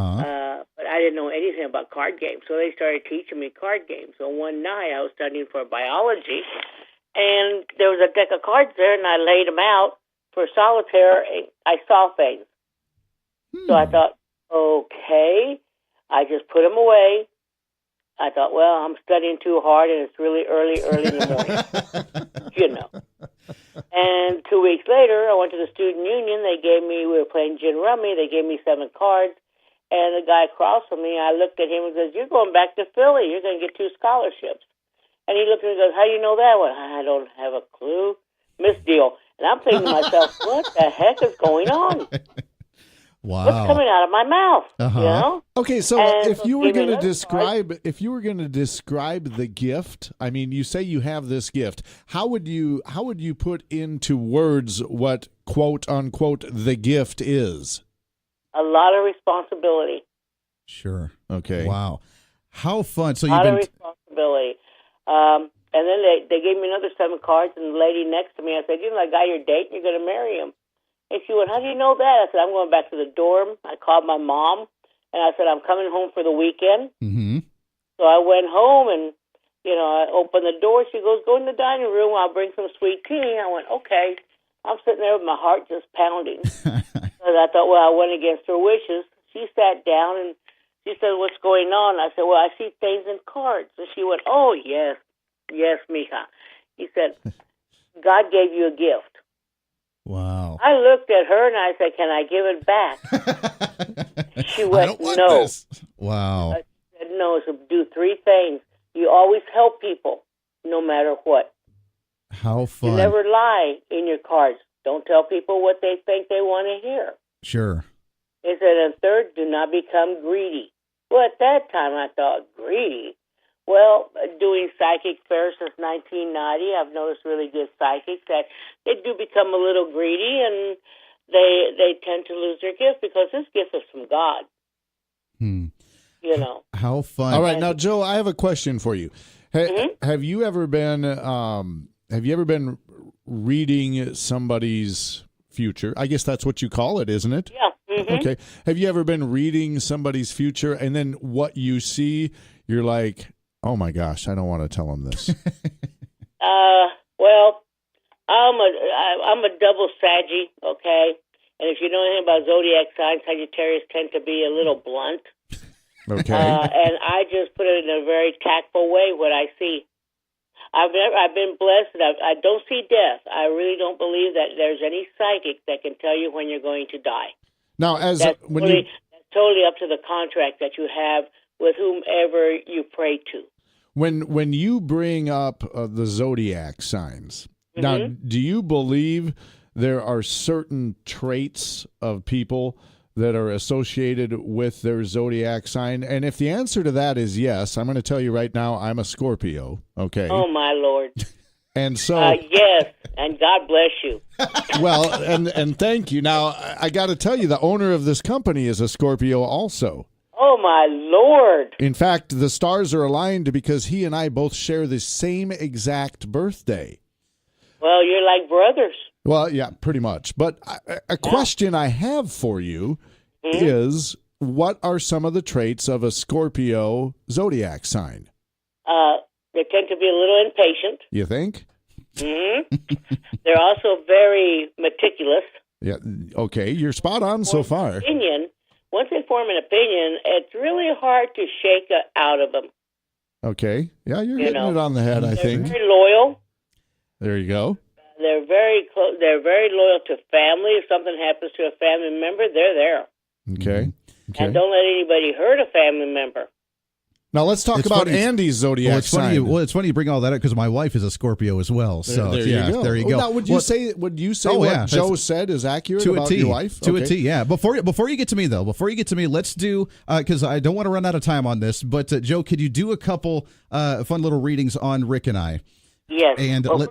I didn't know anything about card games, so they started teaching me card games. So one night, I was studying for biology, and there was a deck of cards there, and I laid them out for solitaire. And I saw things. So I thought, okay. I just put them away. I thought, well, I'm studying too hard, and it's really early in the morning. And 2 weeks later, I went to the student union. We were playing gin rummy. They gave me 7 cards. And the guy across from me, I looked at him and says, "You're going back to Philly. You're going to get 2 scholarships." And he looked at me and goes, "How do you know that?" Well, I don't have a clue. Miss Deal. And I'm thinking to myself, what the heck is going on? Wow. What's coming out of my mouth? Okay, so if you were going to describe the gift, I mean, you say you have this gift. How would you put into words what, quote unquote, the gift is? A lot of responsibility. Sure. Okay. Wow. How fun. So a lot of responsibility. And then they gave me another 7 cards, and the lady next to me, I said, "You know that guy you're dating, you're going to marry him." And she went, "How do you know that?" I said, "I'm going back to the dorm." I called my mom, and I said, "I'm coming home for the weekend." Mm-hmm. So I went home, and, I opened the door. She goes, "Go in the dining room. I'll bring some sweet tea." I went, okay. I'm sitting there with my heart just pounding. So I thought, well, I went against her wishes. She sat down, and she said, "What's going on?" I said, "Well, I see things in cards." And she went, "Oh, yes, mija." He said, "God gave you a gift." Wow. I looked at her and I said, "Can I give it back?" She went, I don't want "No." This. Wow. I said, "No, so do 3 things. You always help people, no matter what. How fun. You never lie in your cards. Don't tell people what they think they want to hear." Sure. He said, "And 3rd, do not become greedy." Well, at that time, I thought, greedy? Well, doing psychic fairs since 1990, I've noticed really good psychics that they do become a little greedy, and they tend to lose their gift, because this gift is from God. How fun. All right, now, Joe, I have a question for you. Have you ever been reading somebody's future? I guess that's what you call it, isn't it? Yeah. Mm-hmm. Okay. Have you ever been reading somebody's future, and then what you see, you're like, "Oh my gosh, I don't want to tell them this"? Well, I'm a double Saggy, okay? And if you know anything about zodiac signs, Sagittarius tend to be a little blunt. Okay. And I just put it in a very tactful way, what I see. I've been blessed. That I don't see death. I really don't believe that there's any psychic that can tell you when you're going to die. Now, That's totally up to the contract that you have with whomever you pray to. when you bring up the zodiac signs, now, do you believe there are certain traits of people that are associated with their zodiac sign? And if the answer to that is yes, I'm going to tell you right now, I'm a Scorpio. Okay. Oh my Lord. And so, yes, and God bless you. well, and thank you. Now, I got to tell you, the owner of this company is a Scorpio also. Oh my Lord. In fact, the stars are aligned because he and I both share the same exact birthday. Well, you're like brothers. Well, yeah, pretty much. But a question I have for you is, what are some of the traits of a Scorpio zodiac sign? They tend to be a little impatient. You think? They're also very meticulous. Yeah. Okay, you're spot on so far. Opinion. Once they form an opinion, it's really hard to shake it out of them. Okay. Yeah, you're hitting it on the head, I think. They're very loyal. There you go. They're very close. They're very loyal to family. If something happens to a family member, they're there. Okay. And don't let anybody hurt a family member. Now let's talk about Andy's zodiac sign. It's funny you bring all that up because my wife is a Scorpio as well. So there you go. There you go. Now, would you say what Joe said is accurate about your wife? To a T, yeah. Before you get to me, let's do, because I don't want to run out of time on this, but Joe, could you do a couple fun little readings on Rick and I? Yes. And well,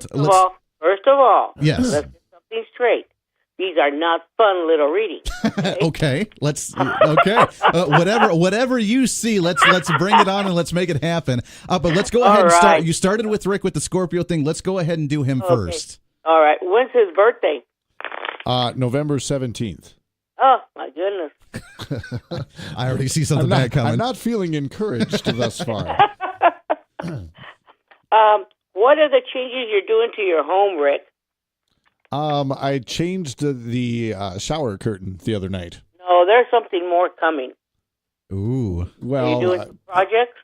first of all, yes. Let's get something straight. These are not fun little readings. Okay, whatever you see, let's bring it on and let's make it happen. But let's go ahead and start. You started with Rick with the Scorpio thing. Let's go ahead and do him first. All right. When's his birthday? November 17th. Oh my goodness! I already see something bad coming. I'm not feeling encouraged thus far. What are the changes you're doing to your home, Rick? I changed the shower curtain the other night. No, there's something more coming. Ooh. Are Well, you doing some projects?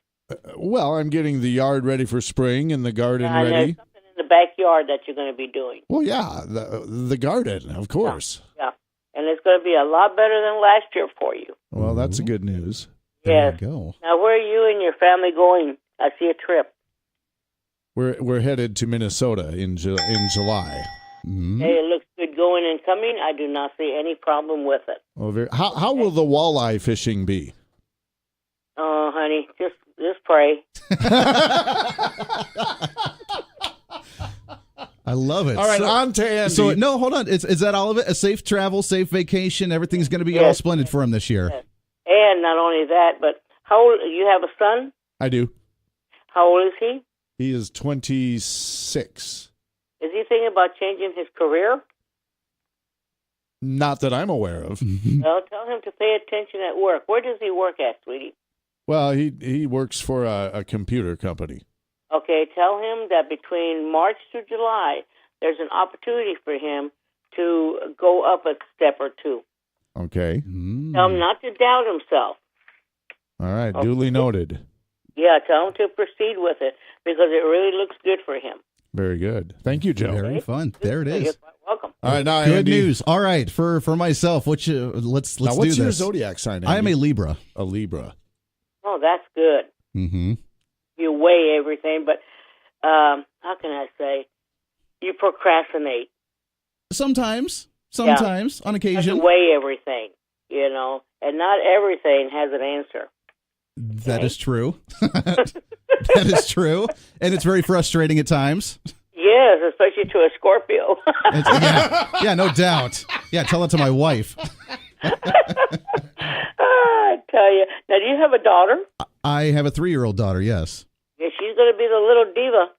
well, I'm getting the yard ready for spring and the garden And ready. there's something in the backyard that you're going to be doing. Well, yeah, the garden, of course. Yeah. And it's going to be a lot better than last year for you. Well, that's a good news. Yes. There you go. Now, where are you and your family going? I see a trip. We're headed to Minnesota in July. Mm-hmm. Hey, it looks good going and coming. I do not see any problem with it. Well, how will the walleye fishing be? Oh, honey, just pray. I love it. All right, on to Andy. So, no, hold on. Is that all of it? A safe travel, safe vacation? Everything's going to be all splendid for him this year. Yes. And not only that, but how old? You have a son? I do. How old is he? He is 26. Is he thinking about changing his career? Not that I'm aware of. Well, tell him to pay attention at work. Where does he work at, sweetie? Well, he works for a computer company. Okay, tell him that between March to July, there's an opportunity for him to go up a step or two. Okay. Tell him not to doubt himself. All right, duly noted. Yeah, tell him to proceed with it because it really looks good for him. Very good. Thank you, Joe. Very fun. There it is. You're quite welcome. All right, now Good Andy. news. All right, for myself, let's Now, do what's this. your zodiac sign, Andy? I am a Libra. A Libra. Oh, that's good. Mm-hmm. You weigh everything, but how can I say? You procrastinate. Sometimes, on You have occasion. to weigh everything, and not everything has an answer. That is true. That is true, and it's very frustrating at times. Yes, especially to a Scorpio. Yeah, no doubt. Yeah, tell it to my wife. I tell you. Now, do you have a daughter? I have a 3-year-old daughter, yes. Yeah, she's going to be the little diva.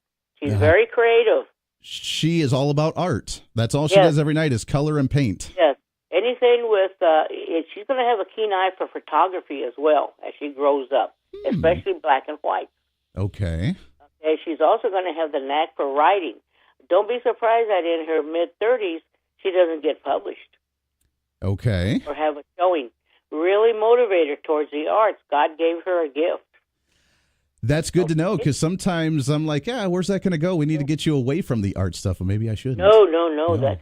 She's very creative. She is all about art. That's all she Yes. does every night is color and paint. Yes. Anything with, she's going to have a keen eye for photography as well as she grows up, especially black and white. Okay. Okay, she's also going to have the knack for writing. Don't be surprised that in her mid-30s, she doesn't get published Okay. or have a showing. Really motivate her towards the arts. God gave her a gift. That's good to know, because sometimes I'm like, yeah, where's that going to go? We need to get you away from the art stuff, and maybe I shouldn't. No.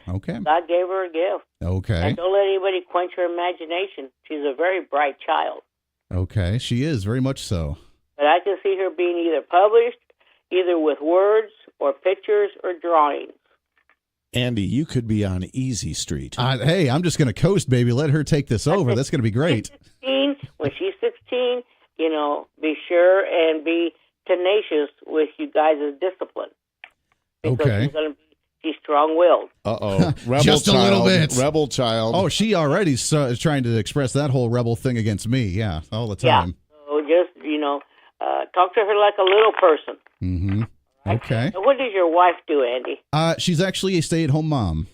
Okay. God gave her a gift. Okay. And don't let anybody quench her imagination. She's a very bright child. Okay, she is, very much so. But I can see her being either published, either with words or pictures or drawings. Andy, you could be on Easy Street. Hey, I'm just going to coast, baby. Let her take this over. That's going to be great. When she's 16, be sure and be tenacious with you guys' discipline. Because she's strong-willed. Uh-oh. Rebel Just child, a little bit. Rebel child. Oh, she already is trying to express that whole rebel thing against me. Yeah, all the time. Yeah. So just, talk to her like a little person. Mm-hmm. Okay. And what does your wife do, Andy? She's actually a stay-at-home mom.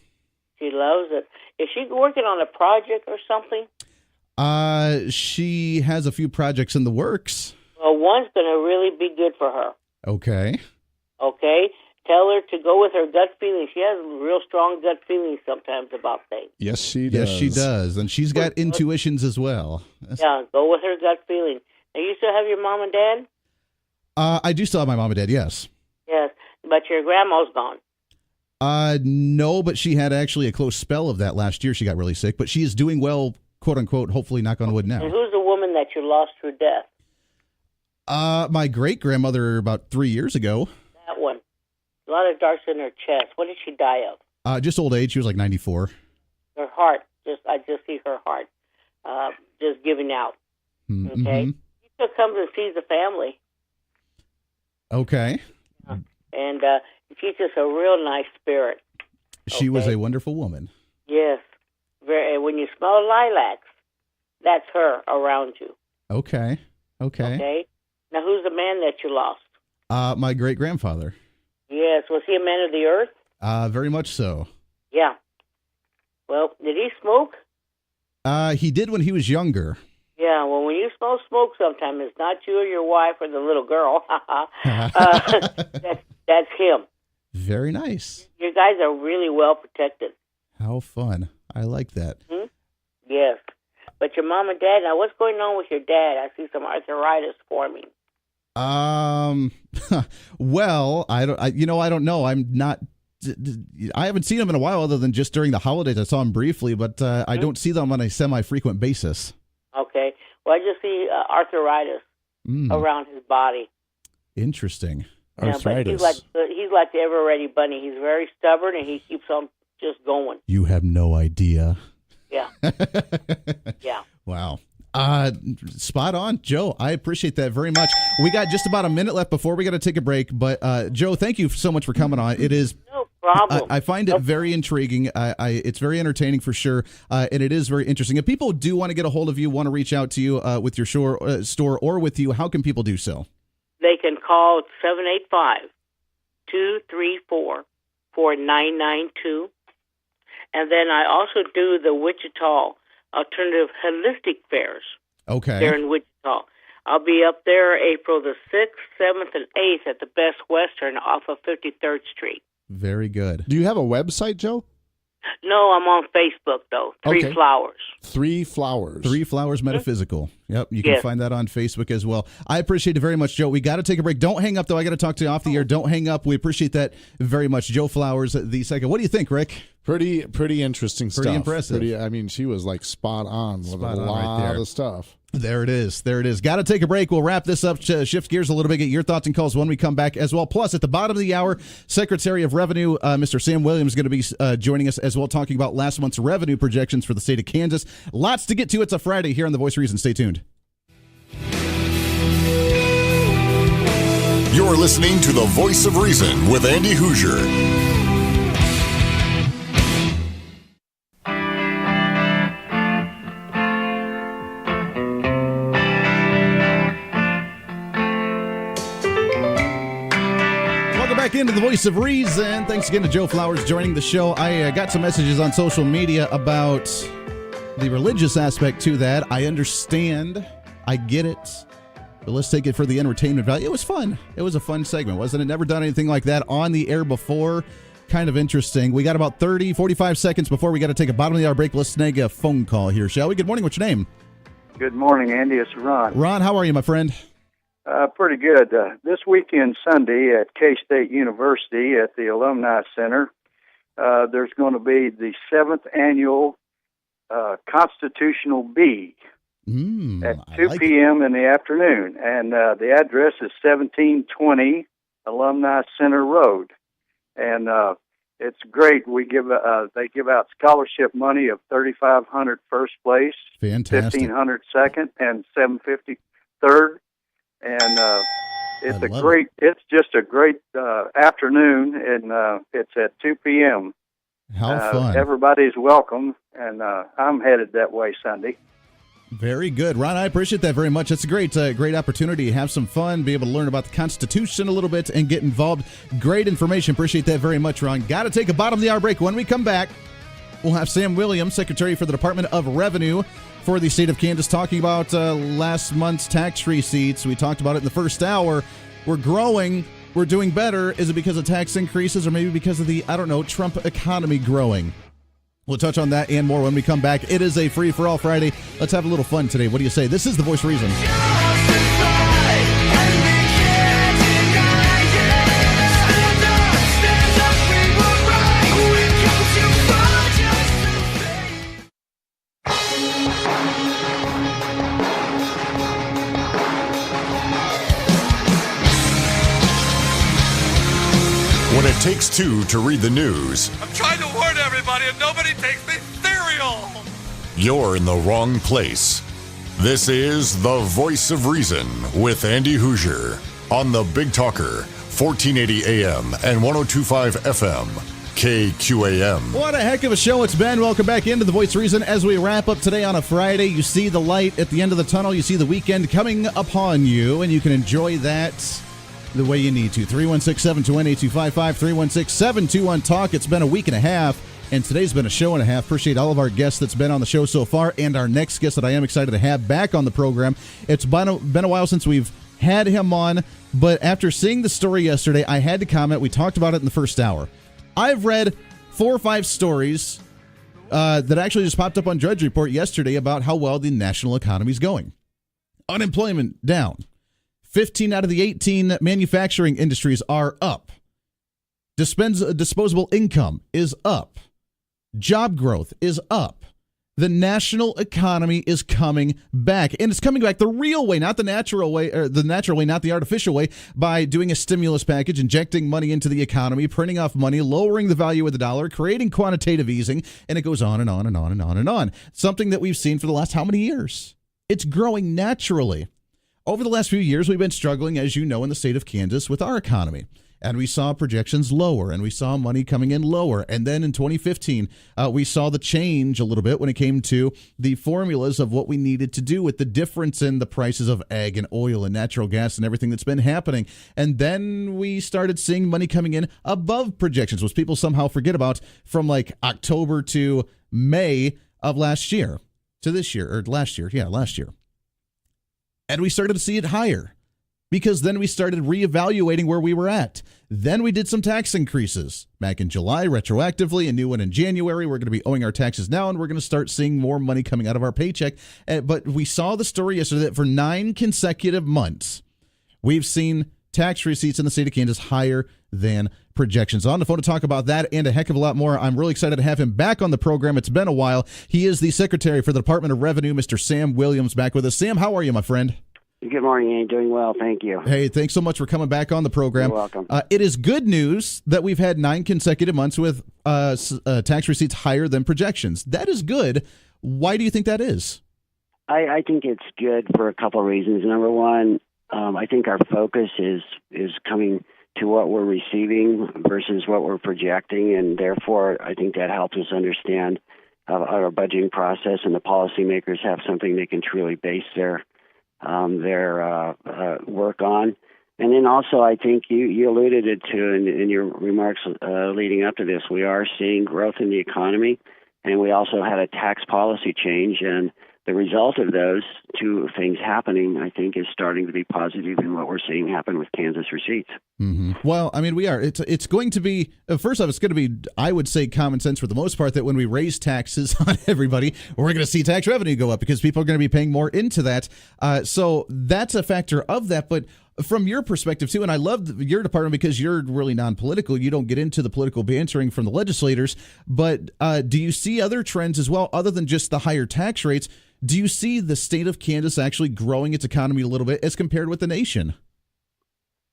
She loves it. Is she working on a project or something? She has a few projects in the works. Well, one's going to really be good for her. Okay. Okay? Tell her to go with her gut feeling. She has real strong gut feelings sometimes about things. Yes, she does. Yes, she does. And she's got intuitions as well. Yeah, go with her gut feeling. Now, you still have your mom and dad? I do still have my mom and dad, yes. Yes, but your grandma's gone. No, but she had actually a close spell of that last year. She got really sick, but she is doing well, quote unquote, hopefully knock on wood now. And who's the woman that you lost through death? My great-grandmother about 3 years ago. That one. A lot of darks in her chest. What did she die of? Just old age. She was like 94. Her heart. I just see her heart. Just giving out. Mm-hmm. Okay? She still comes and sees the family. Okay. And she's just a real nice spirit. She was a wonderful woman. Yes. When you smell lilacs, that's her around you. Okay. Okay. Now, who's the man that you lost? My great-grandfather. Yes. Was he a man of the earth? Very much so. Yeah. Well, did he smoke? He did when he was younger. Yeah, well, when you smell smoke sometime, it's not you or your wife or the little girl. That's him. Very nice. You guys are really well protected. How fun. I like that. Hmm? Yes. But your mom and dad, now what's going on with your dad? I see some arthritis forming. Well, I don't know. I haven't seen him in a while other than just during the holidays. I saw him briefly, but I don't see them on a semi-frequent basis. Okay. Well, I just see arthritis around his body. Interesting. Arthritis. But he's like the ever-ready bunny. He's very stubborn, and he keeps on just going. You have no idea. Yeah. Yeah. Wow. Spot on, Joe. I appreciate that very much. We got just about a minute left before we got to take a break, but Joe, thank you so much for coming on. It is no problem. I find it very intriguing. It's very entertaining for sure, and it is very interesting. If people do want to get a hold of you, want to reach out to you with your store or with you, how can people do so? They can call 785-234-4992. And then I also do the Wichita Alternative Holistic Fairs. Okay. There in Wichita. I'll be up there April the 6th, 7th, and 8th at the Best Western off of 53rd Street. Very good. Do you have a website, Joe? No, I'm on Facebook, though. Three Flowers. Three Flowers. Three Flowers Metaphysical. Yep, you can find that on Facebook as well. I appreciate it very much, Joe. We got to take a break. Don't hang up, though. I got to talk to you off the air. Don't hang up. We appreciate that very much. Joe Flowers, the second. What do you think, Rick? Pretty interesting stuff. Pretty impressive. I mean, she was like spot on with a lot of stuff. There it is. Got to take a break. We'll wrap this up, shift gears a little bit, get your thoughts and calls when we come back as well. Plus, at the bottom of the hour, Secretary of Revenue, Mr. Sam Williams, is going to be joining us as well, talking about last month's revenue projections for the state of Kansas. Lots to get to. It's a Friday here on The Voice of Reason. Stay tuned. You're listening to The Voice of Reason with Andy Hoosier. Back into The Voice of Reason. Thanks again to Joe Flowers joining the show. I got some messages on social media about the religious aspect to that. I understand. I get it. But let's take it for the entertainment value. It was fun. It was a fun segment, wasn't it? Never done anything like that on the air before. Kind of interesting. We got about 45 seconds before we got to take a bottom of the hour break. Let's snag a phone call here, shall we? Good morning. What's your name? Good morning, Andy. It's Ron. Ron, how are you, my friend? Pretty good. This weekend, Sunday, at K-State University at the Alumni Center, there's going to be the 7th annual Constitutional Bee at 2 p.m. in the afternoon. And the address is 1720 Alumni Center Road. And it's great. They give out scholarship money of $3,500 first place, fantastic, $1,500 second, and $750 third. And it's just a great afternoon, and it's at 2 p.m. How fun. Everybody's welcome, and I'm headed that way Sunday. Very good. Ron, I appreciate that very much. It's a great opportunity to have some fun, be able to learn about the Constitution a little bit, and get involved. Great information. Appreciate that very much, Ron. Got to take a bottom of the hour break. When we come back, we'll have Sam Williams, Secretary for the Department of Revenue for the state of Kansas, talking about last month's tax receipts. We talked about it in the first hour. We're growing. We're doing better. Is it because of tax increases or maybe because of the, Trump economy growing? We'll touch on that and more when we come back. It is a free-for-all Friday. Let's have a little fun today. What do you say? This is The Voice of Reason. When it takes two to read the news, I'm trying to warn everybody and nobody takes me cereal. You're in the wrong place. This is The Voice of Reason with Andy Hoosier on the Big Talker, 1480 AM and 102.5 FM, KQAM. What a heck of a show it's been. Welcome back into The Voice of Reason as we wrap up today on a Friday. You see the light at the end of the tunnel. You see the weekend coming upon you, and you can enjoy that the way you need to. 316-721-8255, 316-721-TALK. It's been a week and a half, and today's been a show and a half. Appreciate all of our guests that's been on the show so far, and our next guest that I am excited to have back on the program. It's been a while since we've had him on, but after seeing the story yesterday, I had to comment. We talked about it in the first hour. I've read 4 or 5 stories that actually just popped up on Drudge Report yesterday about how well the national economy is going. Unemployment down. 15 out of the 18 manufacturing industries are up. Disposable income is up. Job growth is up. The national economy is coming back, and it's coming back the real way, not the natural way, or the natural way, not the artificial way, by doing a stimulus package, injecting money into the economy, printing off money, lowering the value of the dollar, creating quantitative easing, and it goes on and on and on and on and on. Something that we've seen for the last how many years? It's growing naturally. Over the last few years, we've been struggling, as you know, in the state of Kansas with our economy. And we saw projections lower, and we saw money coming in lower. And then in 2015, we saw the change a little bit when it came to the formulas of what we needed to do with the difference in the prices of egg and oil and natural gas and everything that's been happening. And then we started seeing money coming in above projections, which people somehow forget about, from like October to May of last year to this year, or last year. Yeah, last year. And we started to see it higher because then we started reevaluating where we were at. Then we did some tax increases back in July, retroactively, a new one in January. We're going to be owing our taxes now, and we're going to start seeing more money coming out of our paycheck. But we saw the story yesterday that for 9 consecutive months, we've seen tax receipts in the state of Kansas higher than projections. On the phone to talk about that and a heck of a lot more. I'm really excited to have him back on the program. It's been a while. He is the Secretary for the Department of Revenue, Mr. Sam Williams, back with us. Sam, how are you, my friend? Good morning, Andy. Doing well, thank you. Hey, thanks so much for coming back on the program. You're welcome. It is good news that we've had 9 consecutive months with tax receipts higher than projections. That is good. Why do you think that is? I think it's good for a couple of reasons. Number one, I think our focus is coming to what we're receiving versus what we're projecting, and therefore I think that helps us understand our budgeting process, and the policymakers have something they can truly base their work on. And then also, I think you alluded it to in your remarks leading up to this, we are seeing growth in the economy, and we also had a tax policy change, and the result of those two things happening, I think, is starting to be positive in what we're seeing happen with Kansas receipts. Mm-hmm. Well, I mean, we are. It's going to be, first off, it's going to be, I would say, common sense for the most part that when we raise taxes on everybody, we're going to see tax revenue go up because people are going to be paying more into that. So that's a factor of that. But from your perspective, too, and I love your department because you're really non-political. You don't get into the political bantering from the legislators. But do you see other trends as well, other than just the higher tax rates? Do you see the state of Kansas actually growing its economy a little bit as compared with the nation?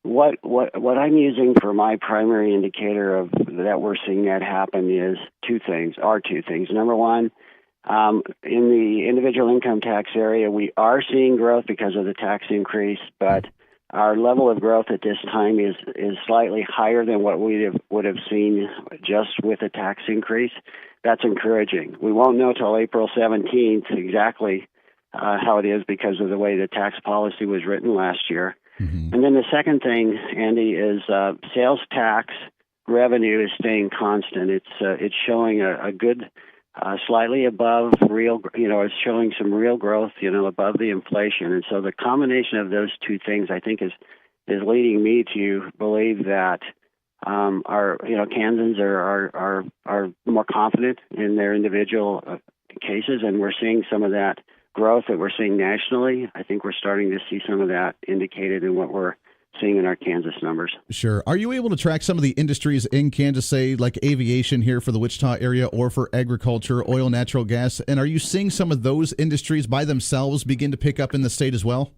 What I'm using for my primary indicator of that we're seeing that happen is two things. Number one, in the individual income tax area, we are seeing growth because of the tax increase, but our level of growth at this time is slightly higher than what we would have seen just with a tax increase. That's encouraging. We won't know till April 17th exactly how it is because of the way the tax policy was written last year. Mm-hmm. And then the second thing, Andy, is sales tax revenue is staying constant. It's showing a good, slightly above real, it's showing some real growth, above the inflation. And so the combination of those two things, I think, is leading me to believe that our Kansans are more confident in their individual cases, and we're seeing some of that growth that we're seeing nationally. I think we're starting to see some of that indicated in what we're seeing in our Kansas numbers. Sure. Are you able to track some of the industries in Kansas, say like aviation here for the Wichita area, or for agriculture, oil, natural gas? And are you seeing some of those industries by themselves begin to pick up in the state as well?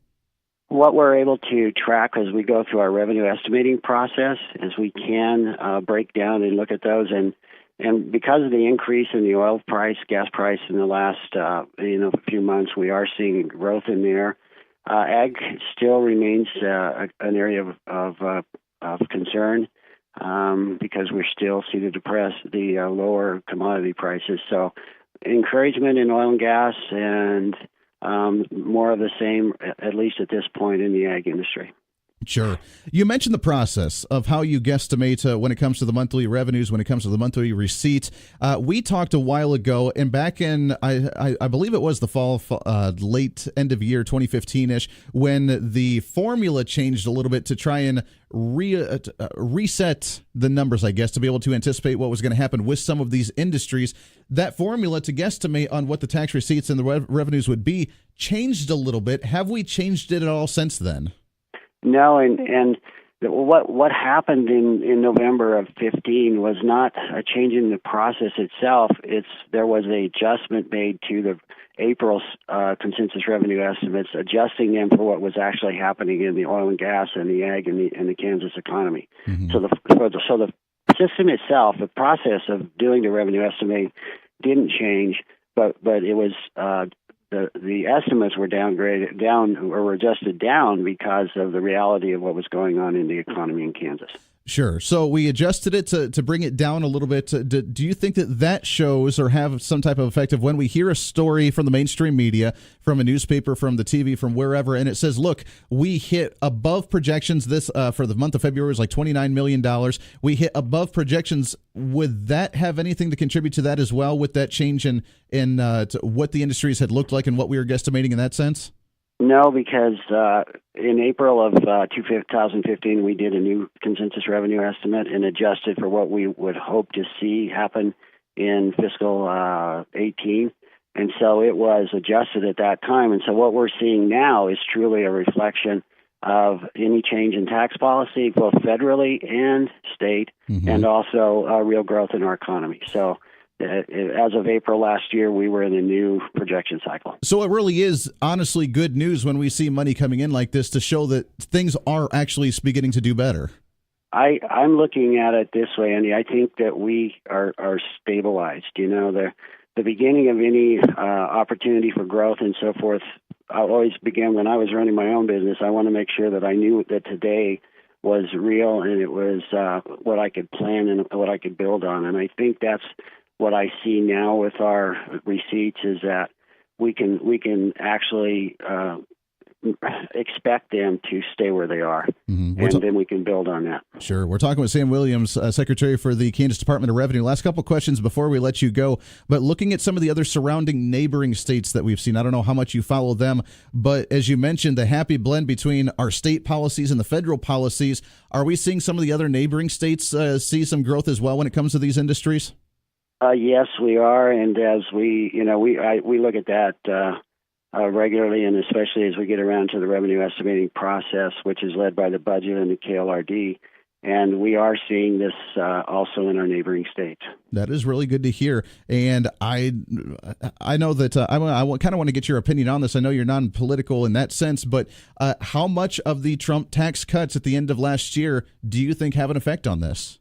What we're able to track as we go through our revenue estimating process is we can break down and look at those. And because of the increase in the oil price, gas price in the last few months, we are seeing growth in there. Ag still remains an area of concern because we're still see the lower commodity prices. So encouragement in oil and gas and more of the same, at least at this point in the ag industry. Sure. You mentioned the process of how you guesstimate when it comes to the monthly revenues, when it comes to the monthly receipts. We talked a while ago, and back in, I believe it was the fall, late end of year 2015-ish, when the formula changed a little bit to try and reset the numbers, I guess, to be able to anticipate what was going to happen with some of these industries. That formula to guesstimate on what the tax receipts and the revenues would be changed a little bit. Have we changed it at all since then? No, and what happened in November of 15 was not a change in the process itself. There was an adjustment made to the April consensus revenue estimates, adjusting them for what was actually happening in the oil and gas and the ag and the Kansas economy. Mm-hmm. So the system itself, the process of doing the revenue estimate, didn't change, but it was. The estimates were downgraded down or were adjusted down because of the reality of what was going on in the economy in Kansas. Sure. So we adjusted it to bring it down a little bit. Do you think that shows or have some type of effect of when we hear a story from the mainstream media, from a newspaper, from the TV, from wherever, and it says, look, we hit above projections this for the month of February was like $29 million. We hit above projections. Would that have anything to contribute to that as well with that change in what the industries had looked like and what we were guesstimating in that sense? No, because in April of 2015, we did a new consensus revenue estimate and adjusted for what we would hope to see happen in fiscal 18. And so it was adjusted at that time. And so what we're seeing now is truly a reflection of any change in tax policy, both federally and state, mm-hmm. and also real growth in our economy. So as of April last year, we were in a new projection cycle. So it really is honestly good news when we see money coming in like this to show that things are actually beginning to do better. I'm looking at it this way, Andy. I think that we are stabilized. The beginning of any opportunity for growth and so forth, I always began when I was running my own business. I want to make sure that I knew that today was real and it was what I could plan and what I could build on. And I think that's what I see now with our receipts is that we can actually expect them to stay where they are, and then we can build on that. Sure. We're talking with Sam Williams, Secretary for the Kansas Department of Revenue. Last couple questions before we let you go, but looking at some of the other surrounding neighboring states that we've seen, I don't know how much you follow them, but as you mentioned, the happy blend between our state policies and the federal policies, are we seeing some of the other neighboring states see some growth as well when it comes to these industries? Yes, we are, and as we look at that regularly, and especially as we get around to the revenue estimating process, which is led by the budget and the KLRD, and we are seeing this also in our neighboring states. That is really good to hear, and I know that I kind of want to get your opinion on this. I know you're non-political in that sense, but how much of the Trump tax cuts at the end of last year do you think have an effect on this?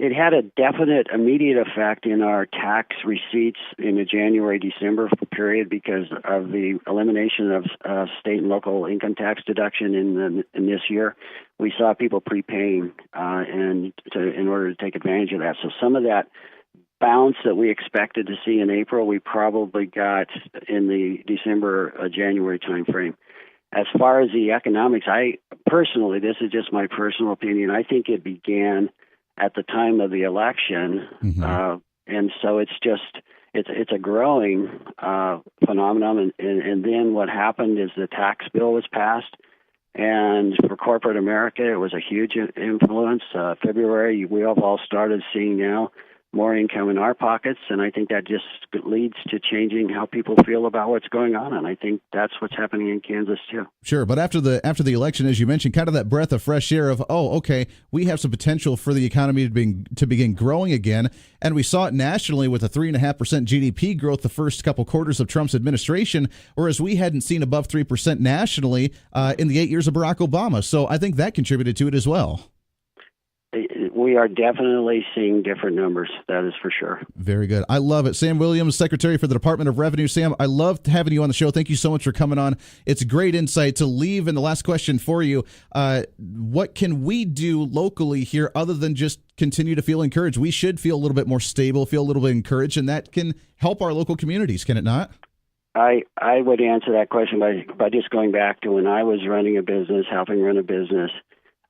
It had a definite immediate effect in our tax receipts in the January-December period because of the elimination of state and local income tax deduction in this year. We saw people prepaying in order to take advantage of that. So some of that bounce that we expected to see in April, we probably got in the December-January timeframe. As far as the economics, this is just my personal opinion, I think it began at the time of the election, and so it's a growing phenomenon. And then what happened is the tax bill was passed, and for corporate America, it was a huge influence. February, we have all started seeing now more income in our pockets, and I think that just leads to changing how people feel about what's going on, and I think that's what's happening in Kansas too. Sure, but after the election, as you mentioned, kind of that breath of fresh air of, we have some potential for the economy to begin growing again, and we saw it nationally with a 3.5% GDP growth the first couple quarters of Trump's administration, whereas we hadn't seen above 3% nationally in the 8 years of Barack Obama, so I think that contributed to it as well. We are definitely seeing different numbers. That is for sure. Very good. I love it. Sam Williams, Secretary for the Department of Revenue. Sam, I loved having you on the show. Thank you so much for coming on. It's great insight to leave. And the last question for you, what can we do locally here other than just continue to feel encouraged? We should feel a little bit more stable, feel a little bit encouraged, and that can help our local communities, can it not? I would answer that question by just going back to when I was running a business, helping run a business.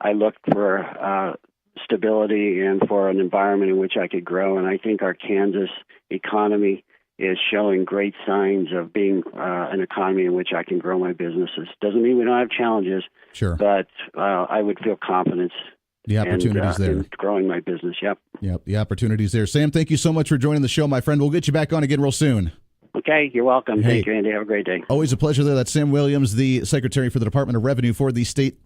I looked for stability and for an environment in which I could grow. And I think our Kansas economy is showing great signs of being an economy in which I can grow my businesses. Doesn't mean we don't have challenges, sure, but I would feel confidence. The opportunities there. In growing my business, Yep, the opportunities there. Sam, thank you so much for joining the show, my friend. We'll get you back on again real soon. Okay, you're welcome. Thank you, Andy. Have a great day. Always a pleasure there. That's Sam Williams, the Secretary for the Department of Revenue for the state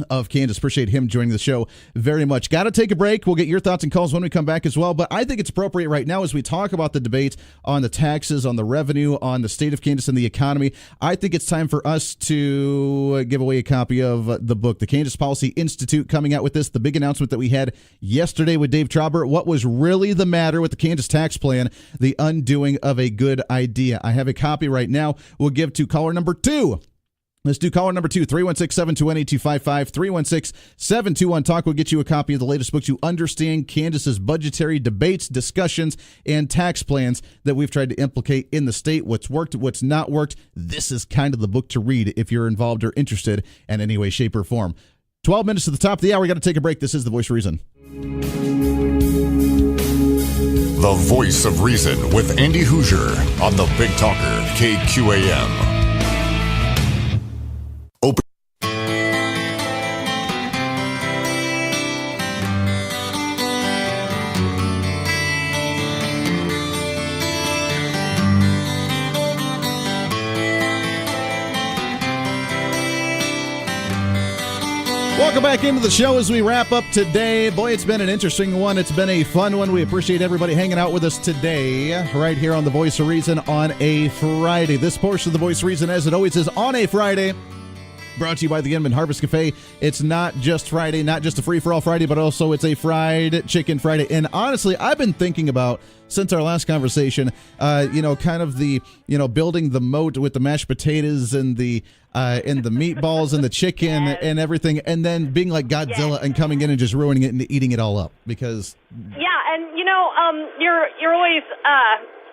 of Kansas. Appreciate him joining the show very much. Got to take a break. We'll get your thoughts and calls when we come back as well. But I think it's appropriate right now as we talk about the debate on the taxes, on the revenue, on the state of Kansas and the economy. I think it's time for us to give away a copy of the book, The Kansas Policy Institute, coming out with this. The big announcement that we had yesterday with Dave Traubert. What was really the matter with the Kansas tax plan? The undoing of a good idea. I have a copy right now. We'll give to caller number 2. Let's do caller number 2, 316-721-8255, 316-721-TALK. We'll get you a copy of the latest book to understand Kansas's budgetary debates, discussions, and tax plans that we've tried to implicate in the state. What's worked, what's not worked. This is kind of the book to read if you're involved or interested in any way, shape, or form. 12 minutes to the top of the hour. We got to take a break. This is The Voice of Reason. The Voice of Reason with Andy Hoosier on the Big Talker, KQAM. Welcome back into the show as we wrap up today. Boy, it's been an interesting one. It's been a fun one. We appreciate everybody hanging out with us today, right here on The Voice of Reason on a Friday. This portion of The Voice of Reason, as it always is, on a Friday, brought to you by the Inman Harvest Cafe. It's not just Friday, not just a free-for-all Friday, but also it's a fried chicken Friday. And honestly, I've been thinking about, since our last conversation, kind of the, building the moat with the mashed potatoes and the meatballs and the chicken and everything, and then being like Godzilla and coming in and just ruining it and eating it all up. Because and you're always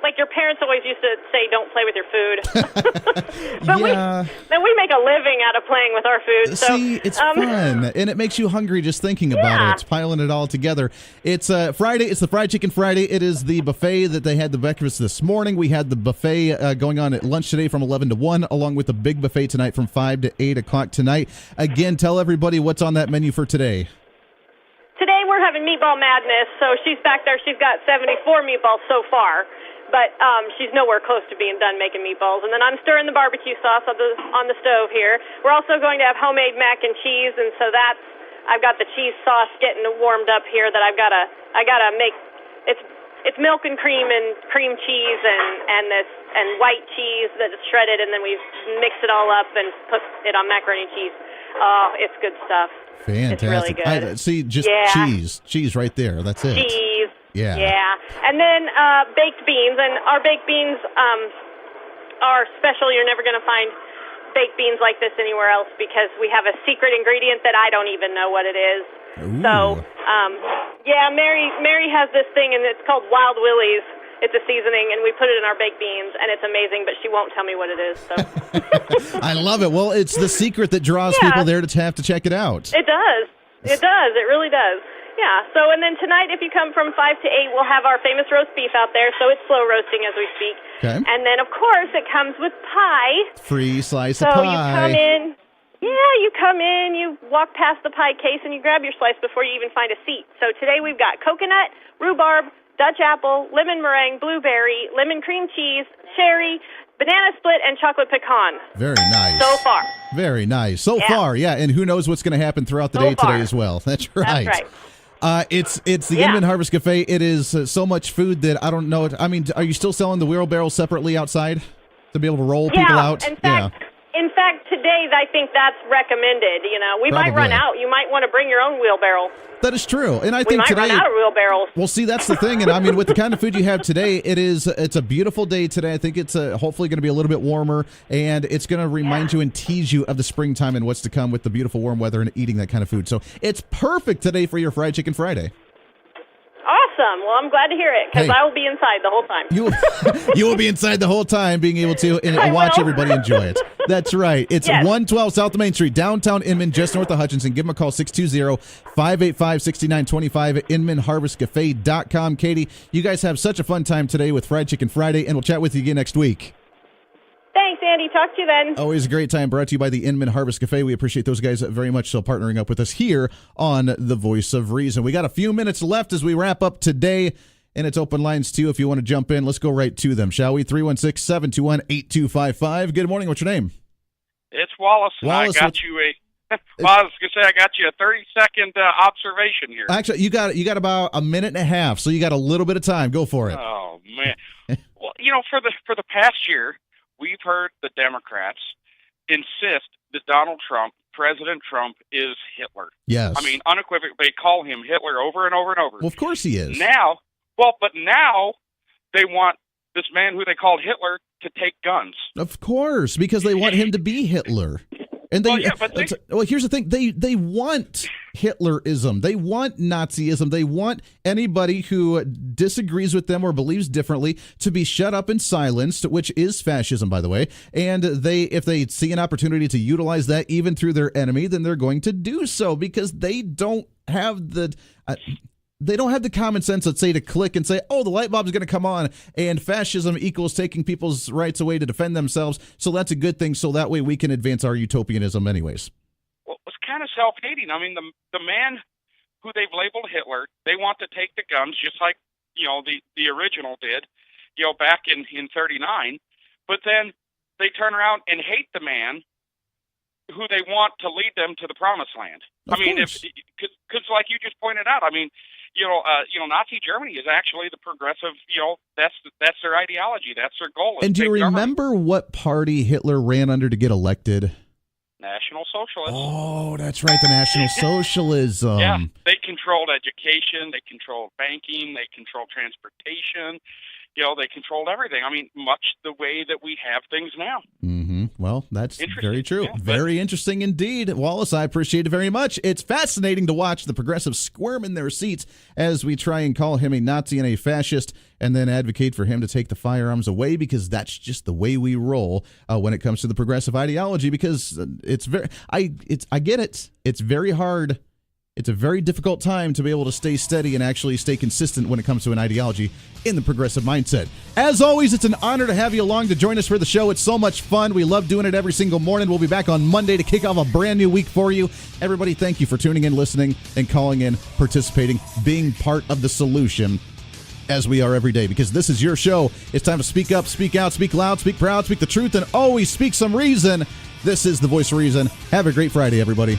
like your parents always used to say, don't play with your food. But Yeah. we make a living out of playing with our food. So, See, it's fun, and it makes you hungry just thinking about it, piling it all together. It's Friday. It's the Fried Chicken Friday. It is the buffet that they had the breakfast this morning. We had the buffet going on at lunch today from 11 to 1, along with the big buffet tonight from 5 to 8 o'clock tonight. Again, tell everybody what's on that menu for today. Today we're having Meatball Madness, so she's back there. She's got 74 meatballs so far, but she's nowhere close to being done making meatballs. And then I'm stirring the barbecue sauce on the stove here. We're also going to have homemade mac and cheese, and so I've got the cheese sauce getting warmed up here that I gotta make. It's milk and cream cheese and white cheese that's shredded, and then we mix it all up and put it on macaroni and cheese. Oh, it's good stuff. Fantastic. It's really good. See, just cheese right there. That's it. Cheese. Yeah. Yeah. And then baked beans, and our baked beans are special. You're never going to find baked beans like this anywhere else because we have a secret ingredient that I don't even know what it is. Ooh. So, Mary has this thing, and it's called Wild Willie's. It's a seasoning, and we put it in our baked beans, and it's amazing, but she won't tell me what it is. So I love it. Well, it's the secret that draws people there to have to check it out. It does. It does. It really does. Yeah. So, and then tonight, if you come from 5 to 8, we'll have our famous roast beef out there, so it's slow roasting as we speak. Okay. And then, of course, it comes with pie. Free slice So of pie. you come in. Yeah, you come in, you walk past the pie case, and you grab your slice before you even find a seat. So today we've got coconut, rhubarb, Dutch apple, lemon meringue, blueberry, lemon cream cheese, cherry, banana split, and chocolate pecan. Very nice. So far. Very nice. So far, yeah. And who knows what's going to happen throughout the day today as well. That's right. That's right. It's the Inman Harvest Cafe. It is so much food that I don't know. I mean, are you still selling the wheelbarrow separately outside to be able to roll people out? In fact, today I think that's recommended. You know, we might run out. You might want to bring your own wheelbarrow. That is true, and I We think might today run out of wheelbarrows. Well, see, that's the thing, and I mean, with the kind of food you have today, it's a beautiful day today. I think it's hopefully going to be a little bit warmer, and it's going to remind you and tease you of the springtime and what's to come with the beautiful warm weather and eating that kind of food. So it's perfect today for your Fried Chicken Friday. Awesome. Well, I'm glad to hear it because I will be inside the whole time. You will be inside the whole time, being able to and watch everybody enjoy it. That's right. It's 112 South Main Street, downtown Inman, just north of Hutchinson. Give them a call, 620-585-6925 at InmanHarvestCafe.com. Katie, you guys have such a fun time today with Fried Chicken Friday, and we'll chat with you again next week. Thanks, Andy. Talk to you then. Always a great time, brought to you by the Inman Harvest Cafe. We appreciate those guys very much still partnering up with us here on The Voice of Reason. We got a few minutes left as we wrap up today, and it's open lines too if you want to jump in. Let's go right to them, shall we? 316-721-8255. Good morning. What's your name? It's Wallace. Wallace, I got you a. Well, I was gonna say I got you a 30-second observation here. Actually, you got about a minute and a half, so you got a little bit of time. Go for it. Oh man. Well, you know, for the past year, we've heard the Democrats insist that President Trump, is Hitler. Yes. I mean, unequivocally, they call him Hitler over and over and over. Well, of course he is. Now they want this man who they called Hitler to take guns. Of course, because they want him to be Hitler. And they, well, here's the thing. They want Hitlerism. They want Nazism. They want anybody who disagrees with them or believes differently to be shut up and silenced, which is fascism, by the way. And if they see an opportunity to utilize that even through their enemy, then they're going to do so because they don't have the... They don't have the common sense, let's say, to click and say, oh, the light bulb is going to come on and fascism equals taking people's rights away to defend themselves. So that's a good thing. So that way we can advance our utopianism anyways. Well, it's kind of self-hating. I mean, the man who they've labeled Hitler, they want to take the guns just like, the original did, back in 39. But then they turn around and hate the man who they want to lead them to the promised land. Because like you just pointed out, Nazi Germany is actually the progressive, that's their ideology. That's their goal. And do you remember what party Hitler ran under to get elected? National Socialists. Oh, that's right, the National Socialism. Yeah, they controlled education, they controlled banking, they controlled transportation. they controlled everything. I mean, much the way that we have things now. Mm-hmm. Well, that's very true. Yeah, very interesting indeed. Wallace, I appreciate it very much. It's fascinating to watch the progressives squirm in their seats as we try and call him a Nazi and a fascist and then advocate for him to take the firearms away, because that's just the way we roll when it comes to the progressive ideology, because I get it. It's very hard. It's a very difficult time to be able to stay steady and actually stay consistent when it comes to an ideology in the progressive mindset. As always, it's an honor to have you along to join us for the show. It's so much fun. We love doing it every single morning. We'll be back on Monday to kick off a brand new week for you. Everybody, thank you for tuning in, listening, and calling in, participating, being part of the solution as we are every day, because this is your show. It's time to speak up, speak out, speak loud, speak proud, speak the truth, and always speak some reason. This is the Voice of Reason. Have a great Friday, everybody.